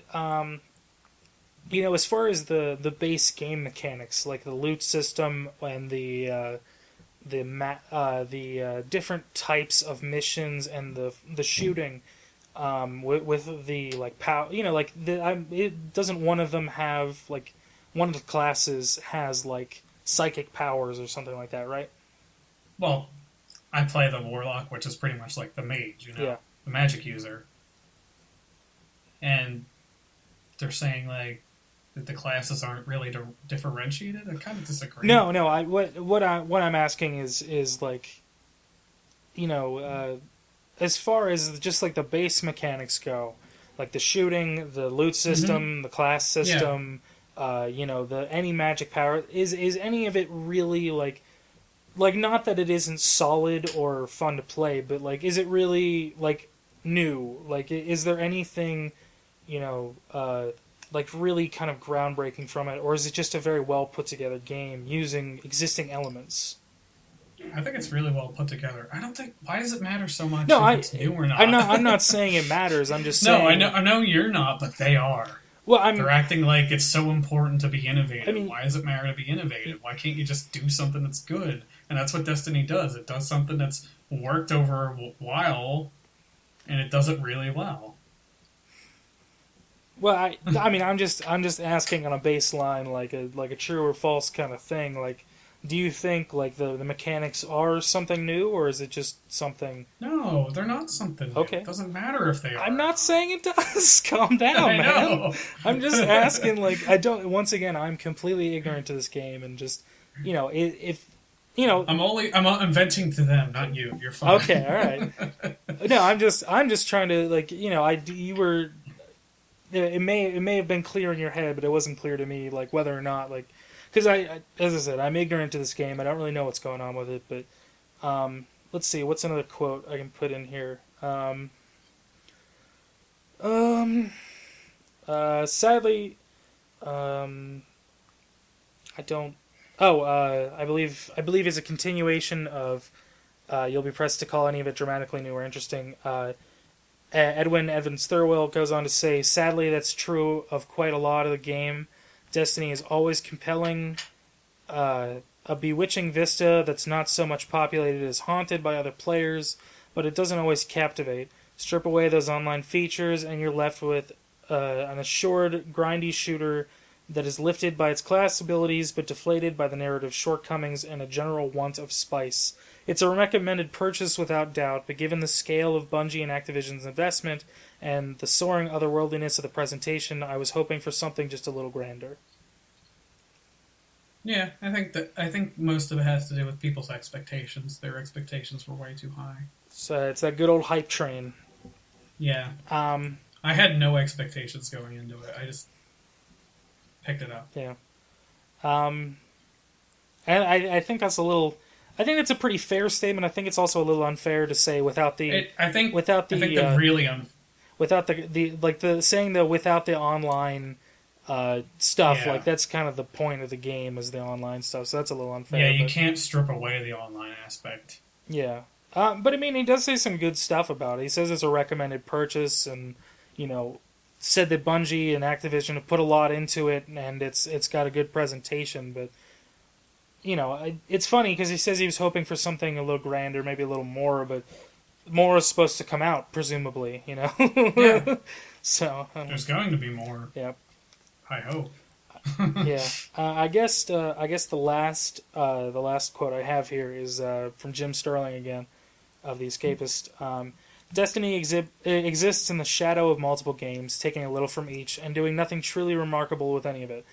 you know, as far as the base game mechanics, like the loot system and the different types of missions and the shooting, with the like power, you know, like it doesn't one of them have like one of the classes has like psychic powers or something like that, right? Well, I play the Warlock, which is pretty much like the mage, you know, Yeah. the magic user. And they're saying like that the classes aren't really differentiated. I kind of disagree. No. What I'm asking is like, you know, as far as just like the base mechanics go, like the shooting, the loot system, the class system, you know, any magic power, is any of it really like not that it isn't solid or fun to play, but like is it really like new? Like is there anything, you know, like really kind of groundbreaking from it, or is it just a very well put together game using existing elements? I think it's really well put together. I don't think. Why does it matter so much No, if it's new or not? I'm not saying it matters. I'm just saying. No, I know you're not, but they are. Well, they're acting like it's so important to be innovative. I mean, why does it matter to be innovative? Why can't you just do something that's good? And that's what Destiny does. It does something that's worked over a while, and it does it really well. Well, I mean, I'm just asking on a baseline, like a true or false kind of thing. Like, do you think like the mechanics are something new, or is it just something? No, they're not something new. Okay. It doesn't matter if they are. I'm not saying it does. Calm down, I man. know. I'm just asking. Like, I don't. Once again, I'm completely ignorant to this game, and just you know, if you know, I'm venting to them, not you. You're fine. Okay, all right. No, I'm just trying to like you know, you were. It may have been clear in your head, but it wasn't clear to me, like whether or not, like, because as I said, I'm ignorant to this game. I don't really know what's going on with it. But let's see, what's another quote I can put in here? Sadly, I don't. Oh, I believe it's a continuation of. You'll be pressed to call any of it dramatically new or interesting. Edwin Evans-Thirlwell goes on to say, sadly, that's true of quite a lot of the game. Destiny is always compelling, a bewitching vista that's not so much populated as haunted by other players, but it doesn't always captivate. Strip away those online features, and you're left with an assured, grindy shooter that is lifted by its class abilities, but deflated by the narrative shortcomings and a general want of spice. It's a recommended purchase without doubt, but given the scale of Bungie and Activision's investment and the soaring otherworldliness of the presentation, I was hoping for something just a little grander. Yeah, I think most of it has to do with people's expectations. Their expectations were way too high. So it's that good old hype train. Yeah. I had no expectations going into it. I just picked it up. Yeah. And I think that's a little. I think that's a pretty fair statement. I think it's also a little unfair to say without the. I think the really without the saying that without the online stuff, yeah. like that's kind of the point of the game is the online stuff. So that's a little unfair. Yeah, you can't strip away the online aspect. Yeah, but I mean, he does say some good stuff about it. He says it's a recommended purchase, and you know, said that Bungie and Activision have put a lot into it, and it's got a good presentation, but. it's funny because he says he was hoping for something a little grander, maybe a little more, but more is supposed to come out, presumably. Yeah. So There's going to be more. yeah, I hope. yeah. I guess the last quote I have here is from Jim Sterling again, of the Escapist. Destiny exists in the shadow of multiple games, taking a little from each and doing nothing truly remarkable with any of it.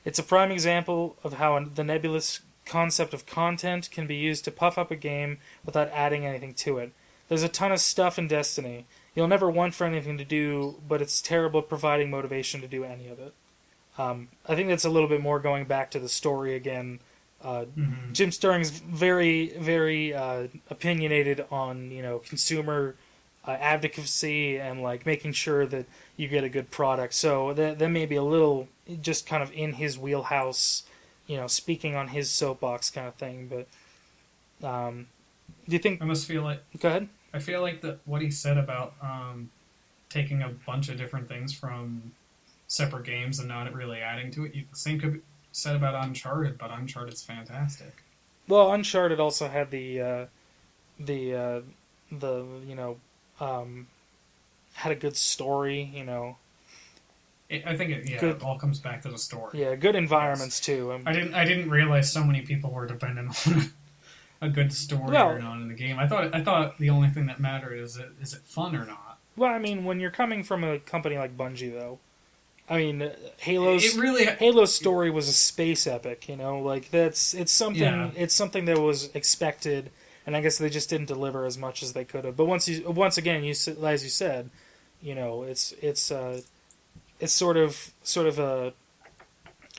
It's a prime example of how the nebulous concept of content can be used to puff up a game without adding anything to it. There's a ton of stuff in Destiny. You'll never want for anything to do, but it's terrible at providing motivation to do any of it. I think that's a little bit more going back to the story again. Jim Sterling's very, very opinionated on consumer advocacy and like making sure that you get a good product. So that may be a little just kind of in his wheelhouse, speaking on his soapbox kind of thing. But do you think? I must feel like. Go ahead. I feel like that what he said about taking a bunch of different things from separate games and not really adding to it. The same could be said about Uncharted, but Uncharted's fantastic. Well, Uncharted also had had a good story. I think it all comes back to the story. Yeah, good environments too. I didn't realize so many people were dependent on a good story or not in the game. I thought the only thing that mattered is it fun or not. Well, I mean, when you're coming from a company like Bungie, though, I mean, Halo's story was a space epic. Like it's something that was expected, and I guess they just didn't deliver as much as they could have. But once again, as you said, it's sort of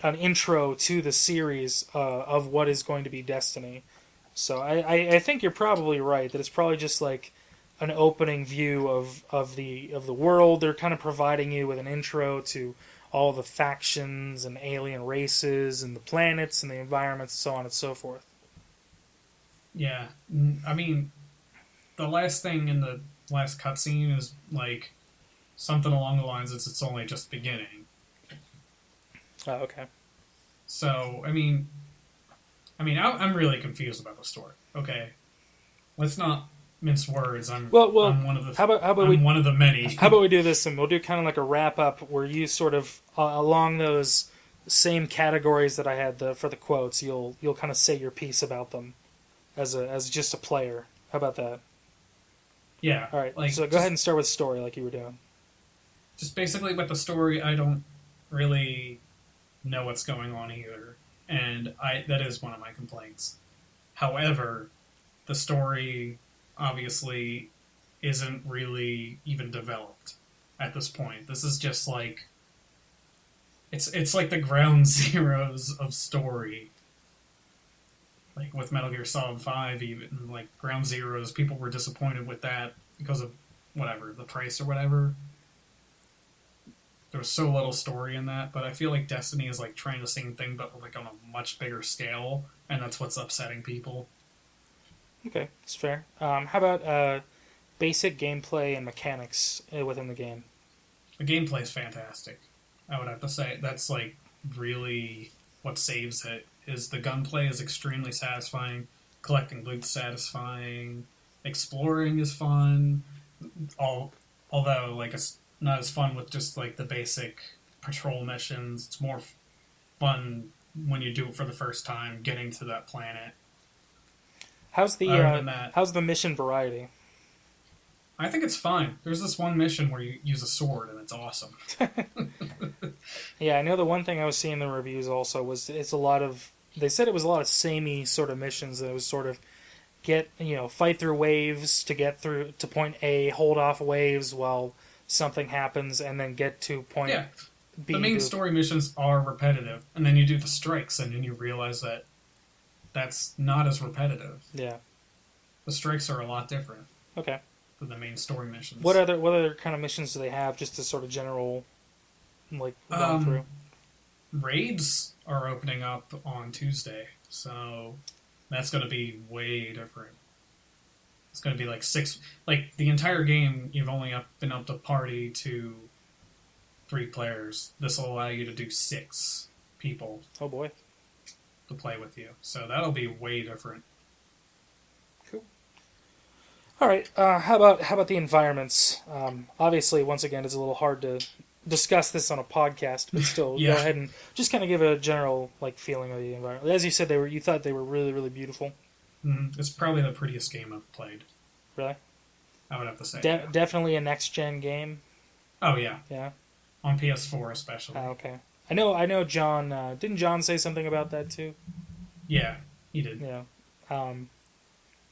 an intro to the series of what is going to be Destiny. So I think you're probably right that it's probably just like an opening view of the world. They're kind of providing you with an intro to all the factions and alien races and the planets and the environments, so on and so forth. Yeah, I mean, the last thing in the last cutscene is like something along the lines of it's only just beginning. Oh, okay. So I'm really confused about the story. Okay, let's not mince words. I'm one of the. How about we one of the many. How about we do this and we'll do kind of like a wrap up where you sort of along those same categories that I had for the quotes. You'll kind of say your piece about them as just a player. How about that? Yeah. All right. So go ahead and start with story like you were doing. Just basically with the story, I don't really know what's going on either, and that is one of my complaints. However, the story obviously isn't really even developed at this point. This is just like it's like the ground zeros of story. Like with Metal Gear Solid 5, even like ground zeros, people were disappointed with that because of whatever, the price or whatever. There was so little story in that, but I feel like Destiny is like trying the same thing, but like on a much bigger scale, and that's what's upsetting people. Okay, that's fair. How about basic gameplay and mechanics within the game? The gameplay is fantastic. I would have to say that's like really what saves it. Is the gunplay is extremely satisfying, collecting loot's satisfying, exploring is fun. Although like it's not as fun with just like the basic patrol missions. It's more fun when you do it for the first time, getting to that planet. How's the mission variety? I think it's fine. There's this one mission where you use a sword and it's awesome. Yeah, I know the one thing I was seeing in the reviews also was they said it was a lot of samey sort of missions that it was sort of fight through waves to get through to point A, hold off waves while something happens, and then get to point B. The main story missions are repetitive, and then you do the strikes, and then you realize that that's not as repetitive. Yeah. The strikes are a lot different. Okay. Than the main story missions. What other kind of missions do they have, just to sort of general, like, run through? Raids are opening up on Tuesday, so that's going to be way different. It's going to be like the entire game, you've only been up to party to 3 players. This will allow you to do 6 people. Oh boy. to play with you. So that'll be way different. Cool. All right. How about the environments? Obviously, once again, it's a little hard to discuss this on a podcast, but still, Yeah. go ahead and just kind of give a general feeling of the environment. As you said, you thought they were really, really beautiful. Mm-hmm. It's probably the prettiest game I've played. Really? I would have to say. Definitely a next gen game. Oh yeah. Yeah. On PS4 especially. Oh, okay. I know. John didn't John say something about that too? Yeah, he did. Yeah.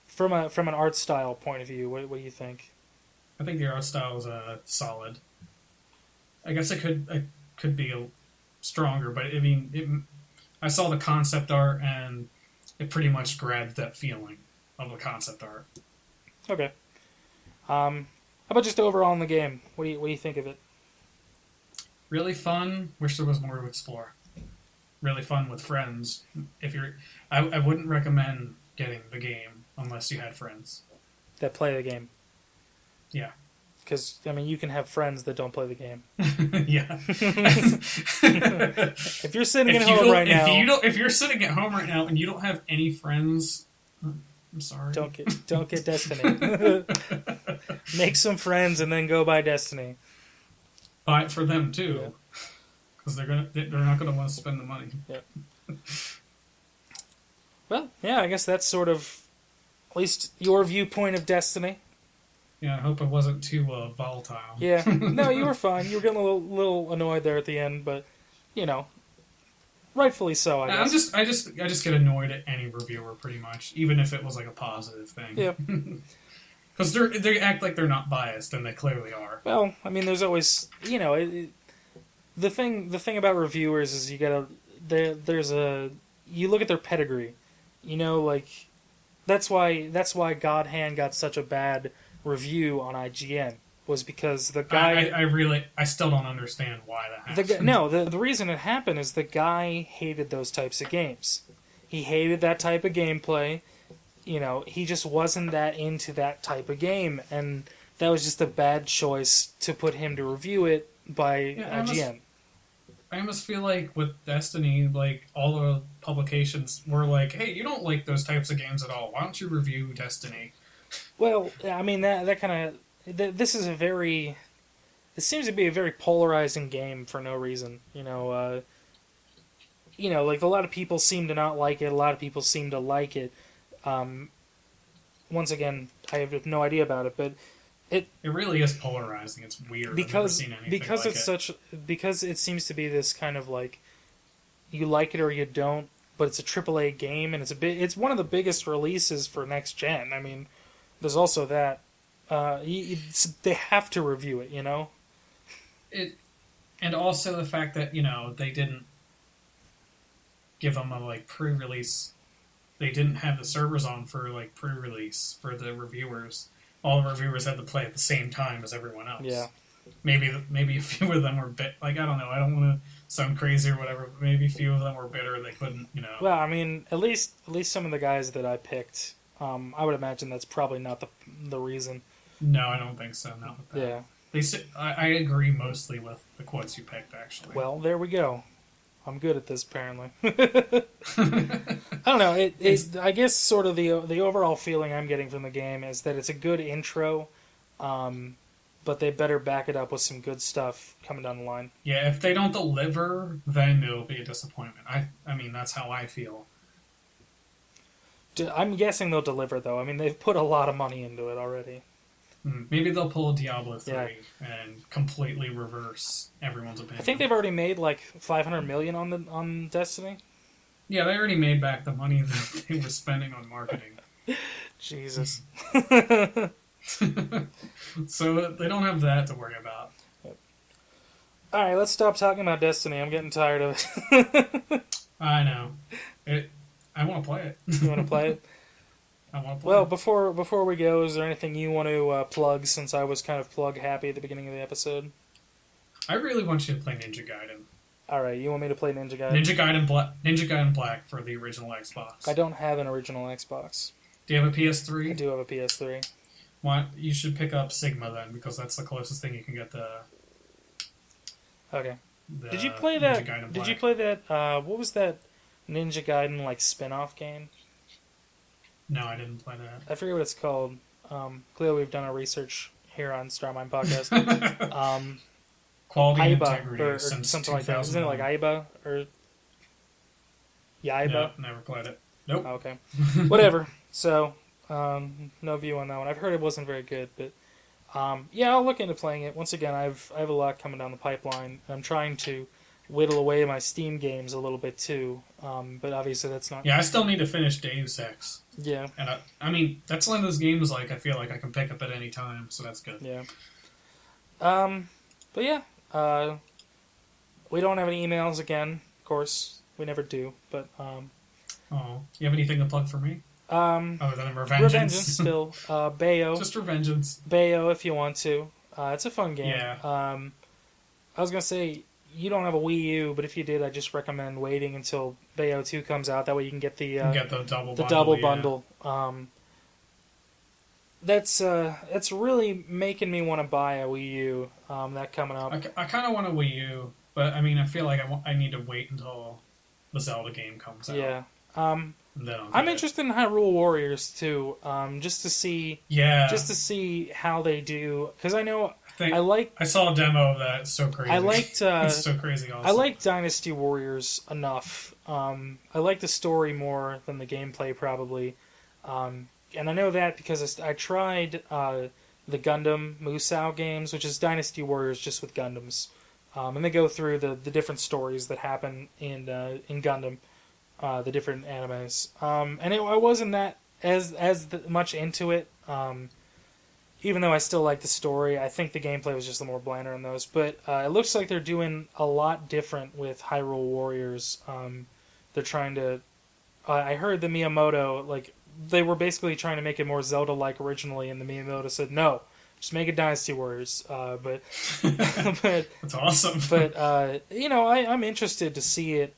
From an art style point of view, what do you think? I think the art style is solid. I guess it could be stronger, but I mean, I saw the concept art and it pretty much grabbed that feeling of the concept art. Okay. How about just overall in the game? What do you think of it? Really fun. Wish there was more to explore. Really fun with friends. I wouldn't recommend getting the game unless you had friends. That play the game. Yeah. Because, I mean, you can have friends that don't play the game. Yeah. If you're sitting at home right now... If you're sitting at home right now and you don't have any friends, I'm sorry. Don't get Destiny. Make some friends and then go buy Destiny. Buy it for them, too. Because they're not going to want to spend the money. Yep. Well, yeah, I guess that's sort of at least your viewpoint of Destiny. Yeah, I hope it wasn't too volatile. Yeah, no, you were fine. You were getting a little annoyed there at the end, but rightfully so. I guess. I just get annoyed at any reviewer pretty much, even if it was like a positive thing. Yeah, because they act like they're not biased, and they clearly are. Well, I mean, there's always the thing about reviewers is you look at their pedigree, that's why God Hand got such a bad review on IGN was because the guy... I still don't understand why that happened. The reason it happened is the guy hated those types of games. He hated that type of gameplay. He just wasn't that into that type of game, and that was just a bad choice to put him to review it by IGN. I almost feel like with Destiny, like, all the publications were like, hey, you don't like those types of games at all. Why don't you review Destiny? Well, I mean, that kind of... This is it seems to be a very polarizing game for no reason. Like, a lot of people seem to not like it, a lot of people seem to like it. Once again, I have no idea about it, but it really is polarizing. It's weird. Because I've never seen anything like it. Because it seems to be this kind of like, you like it or you don't, but it's a AAA game, and it's one of the biggest releases for next gen. I mean, there's also that. They have to review it, And also the fact that, they didn't give them a, pre-release. They didn't have the servers on for, pre-release for the reviewers. All the reviewers had to play at the same time as everyone else. Yeah. Maybe a few of them were I don't know. I don't want to sound crazy or whatever. But maybe a few of them were bitter. They couldn't, Well, I mean, at least some of the guys that I picked, I would imagine that's probably not the reason. No, I don't think so. Not with that. Yeah. I agree mostly with the quotes you picked, actually. Well, there we go. I'm good at this, apparently. I don't know. I guess sort of the overall feeling I'm getting from the game is that it's a good intro, but they better back it up with some good stuff coming down the line. Yeah, if they don't deliver, then it'll be a disappointment. I mean, that's how I feel. I'm guessing they'll deliver, though. I mean, they've put a lot of money into it already. Maybe they'll pull a Diablo 3 and completely reverse everyone's opinion. I think they've already made like $500 million on Destiny. Yeah, they already made back the money that they were spending on marketing. Jesus. So they don't have that to worry about. All right, let's stop talking about Destiny. I'm getting tired of it. I know. I want to play it. You want to play it? I want to play Well, it. before we go, is there anything you want to plug, since I was kind of plug happy at the beginning of the episode? I really want you to play Ninja Gaiden. All right, you want me to play Ninja Gaiden? Ninja Gaiden Black for the original Xbox. I don't have an original Xbox. Do you have a PS3? I do have a PS3. You should pick up Sigma then, because that's the closest thing you can get to. Okay. Did you play that? Did you play that? What was that Ninja Gaiden like spin-off game. No, I didn't play that. I forget what it's called. Clearly, we've done our research here on StarminePodcast. Quality and Aiba integrity or since something like that. Isn't it like 2001. Aiba or Yaiba? No, never played it. Nope. Oh, okay. Whatever. So, no view on that one. I've heard it wasn't very good, but yeah, I'll look into playing it. Once again, I have a lot coming down the pipeline. I'm trying to whittle away my Steam games a little bit too, but obviously that's not. Yeah, I still need to finish Deus Ex. Yeah. And I mean, that's one of those games like I feel like I can pick up at any time, so that's good. Yeah. But yeah, we don't have any emails again. Of course, we never do. But Oh, you have anything to plug for me? Other than Revengeance? Revengeance still. Bayo. Just Revengeance. Bayo, if you want to. It's a fun game. Yeah. I was gonna say you don't have a Wii U, but if you did, I just recommend waiting until Bayo 2 comes out. That way you can get the double bundle. That's really making me want to buy a Wii U. That coming up. I kind of want a Wii U, but I mean, I feel like I need to wait until the Zelda game comes out. Yeah. I'm interested in Hyrule Warriors too, just to see how they do. Because I know I saw a demo of that. It's so crazy. I liked it's so crazy. Awesome. I liked Dynasty Warriors enough. I like the story more than the gameplay probably, and I know that because I tried the Gundam Musou games, which is Dynasty Warriors just with Gundams, and they go through the different stories that happen in Gundam. The different animes, and I wasn't that much into it. Even though I still like the story, I think the gameplay was just a little more blander in those. But it looks like they're doing a lot different with Hyrule Warriors. They're trying to. I heard the Miyamoto they were basically trying to make it more Zelda-like originally, and the Miyamoto said no. Just make it Dynasty Warriors, but that's awesome. But I'm interested to see it.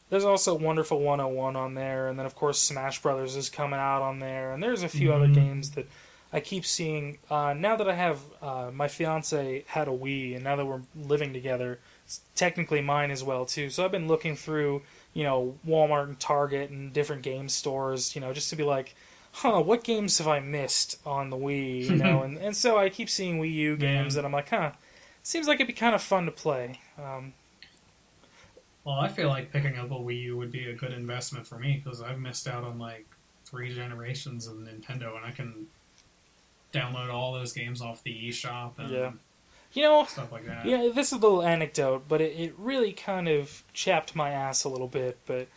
There's also Wonderful 101 on there, and then of course Smash Brothers is coming out on there, and there's a few other games that I keep seeing. Now that I have my fiance had a Wii, and now that we're living together, it's technically mine as well too. So I've been looking through, Walmart and Target and different game stores, just to be like, what games have I missed on the Wii? And so I keep seeing Wii U games, and I'm like, seems like it'd be kind of fun to play. Well, I feel like picking up a Wii U would be a good investment for me because I've missed out on 3 generations of Nintendo, and I can download all those games off the eShop and stuff like that. Yeah, this is a little anecdote, but it really kind of chapped my ass a little bit. But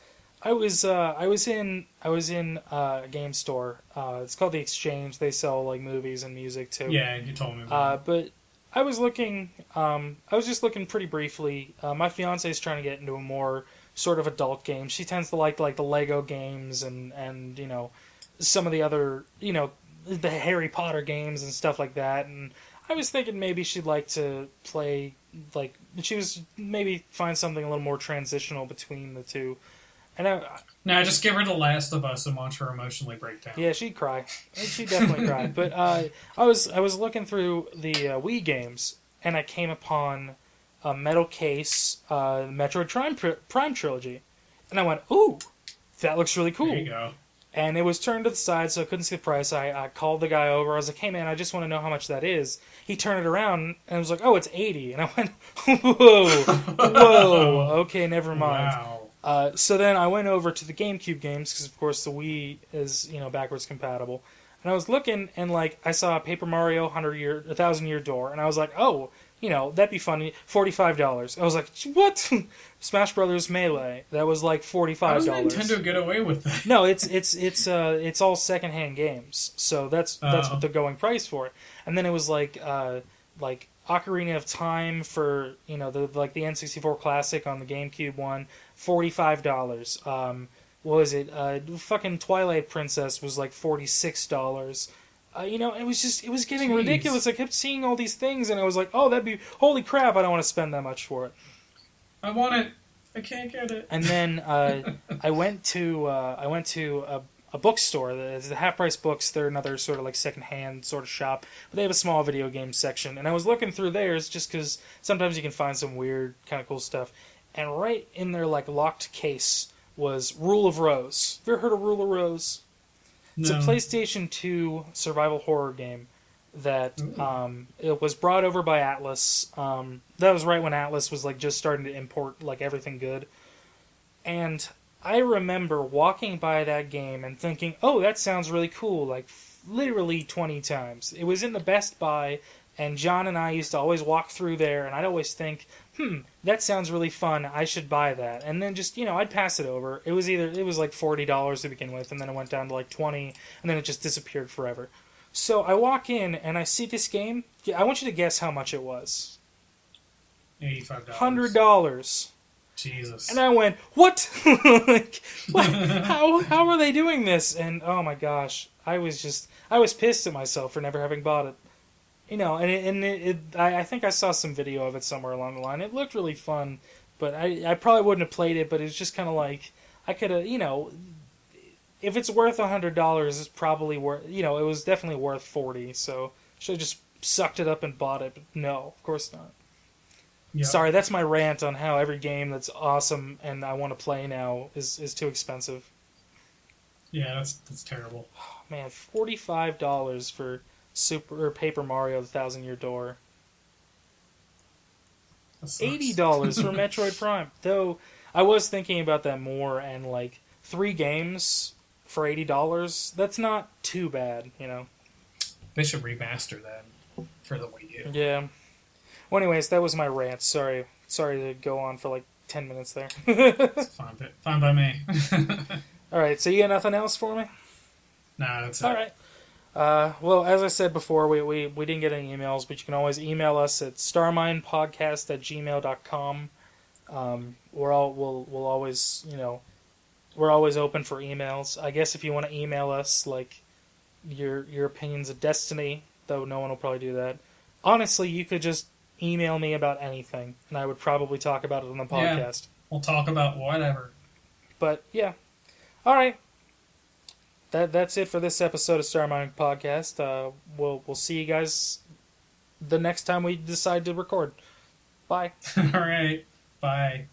I was in a game store. It's called The Exchange. They sell movies and music too. Yeah, you told me about but I was looking. I was just looking pretty briefly. My fiance is trying to get into a more sort of adult game. She tends to like the Lego games and some of the other the Harry Potter games and stuff like that. And I was thinking maybe she'd like to play she was maybe find something a little more transitional between the two. And just give her The Last of Us and watch her emotionally break down. Yeah, she'd cry. She'd definitely cry. But I was looking through the Wii games, and I came upon a Metal Case Metroid Prime Trilogy. And I went, ooh, that looks really cool. There you go. And it was turned to the side, so I couldn't see the price. I called the guy over. I was like, hey, man, I just want to know how much that is. He turned it around, and I was like, oh, it's $80. And I went, whoa, okay, never mind. Wow. So then I went over to the GameCube games, because of course the Wii is, backwards compatible. And I was looking, and I saw Paper Mario 1,000 Year Door, and I was like, oh, that'd be funny. $45. I was like, what? Smash Brothers Melee. That was $45. How does Nintendo get away with that? No, it's all secondhand games, so that's what the going price for it. And then it was Ocarina of Time for the N64 Classic on the GameCube one, $45. What was it? Fucking Twilight Princess was $46. It was getting ridiculous. I kept seeing all these things, and I was like, oh, holy crap! I don't want to spend that much for it. I want it. I can't get it. And then I went to a bookstore. It's the Half Price Books. They're another sort of secondhand sort of shop, but they have a small video game section. And I was looking through theirs just because sometimes you can find some weird, kind of cool stuff. And right in their locked case was Rule of Rose. Have you ever heard of Rule of Rose? It's a No. PlayStation 2 survival horror game that it was brought over by Atlas. That was right when Atlas was like just starting to import like everything good. And I remember walking by that game and thinking, "Oh, that sounds really cool." Like literally 20 times. It was in the Best Buy, and John and I used to always walk through there, and I'd always think, that sounds really fun. I should buy that. And then just, I'd pass it over. It was like $40 to begin with, and then it went down to like 20, and then it just disappeared forever. So I walk in, and I see this game. I want you to guess how much it was. $85. $100. Jesus. And I went, what? Like, what? How are they doing this? And oh my gosh, I was pissed at myself for never having bought it. I think I saw some video of it somewhere along the line. It looked really fun, but I probably wouldn't have played it, but it was just kind of like, I could have, if it's worth $100, it's probably worth, it was definitely worth 40, so should have just sucked it up and bought it, but no, of course not. Yep. Sorry, that's my rant on how every game that's awesome and I want to play now is too expensive. Yeah, that's terrible. Oh, man, $45 for Paper Mario: The Thousand Year Door. $80 for Metroid Prime. Though I was thinking about that more, and like 3 games for $80, that's not too bad, They should remaster that for the Wii U. Yeah. Well, anyways, that was my rant. Sorry to go on for like 10 minutes there. It's fine by me. All right, so you got nothing else for me? Nah, that's it. All right. Well, as I said before, we didn't get any emails, but you can always email us at StarminePodcast@gmail.com. We'll always, we're always open for emails. I guess if you want to email us, like, your opinions of Destiny, though no one will probably do that. Honestly, you could just email me about anything, and I would probably talk about it on the podcast. Yeah, we'll talk about whatever. But, yeah. All right. That's it for this episode of StarminePodcast. We'll see you guys the next time we decide to record. Bye. All right. Bye.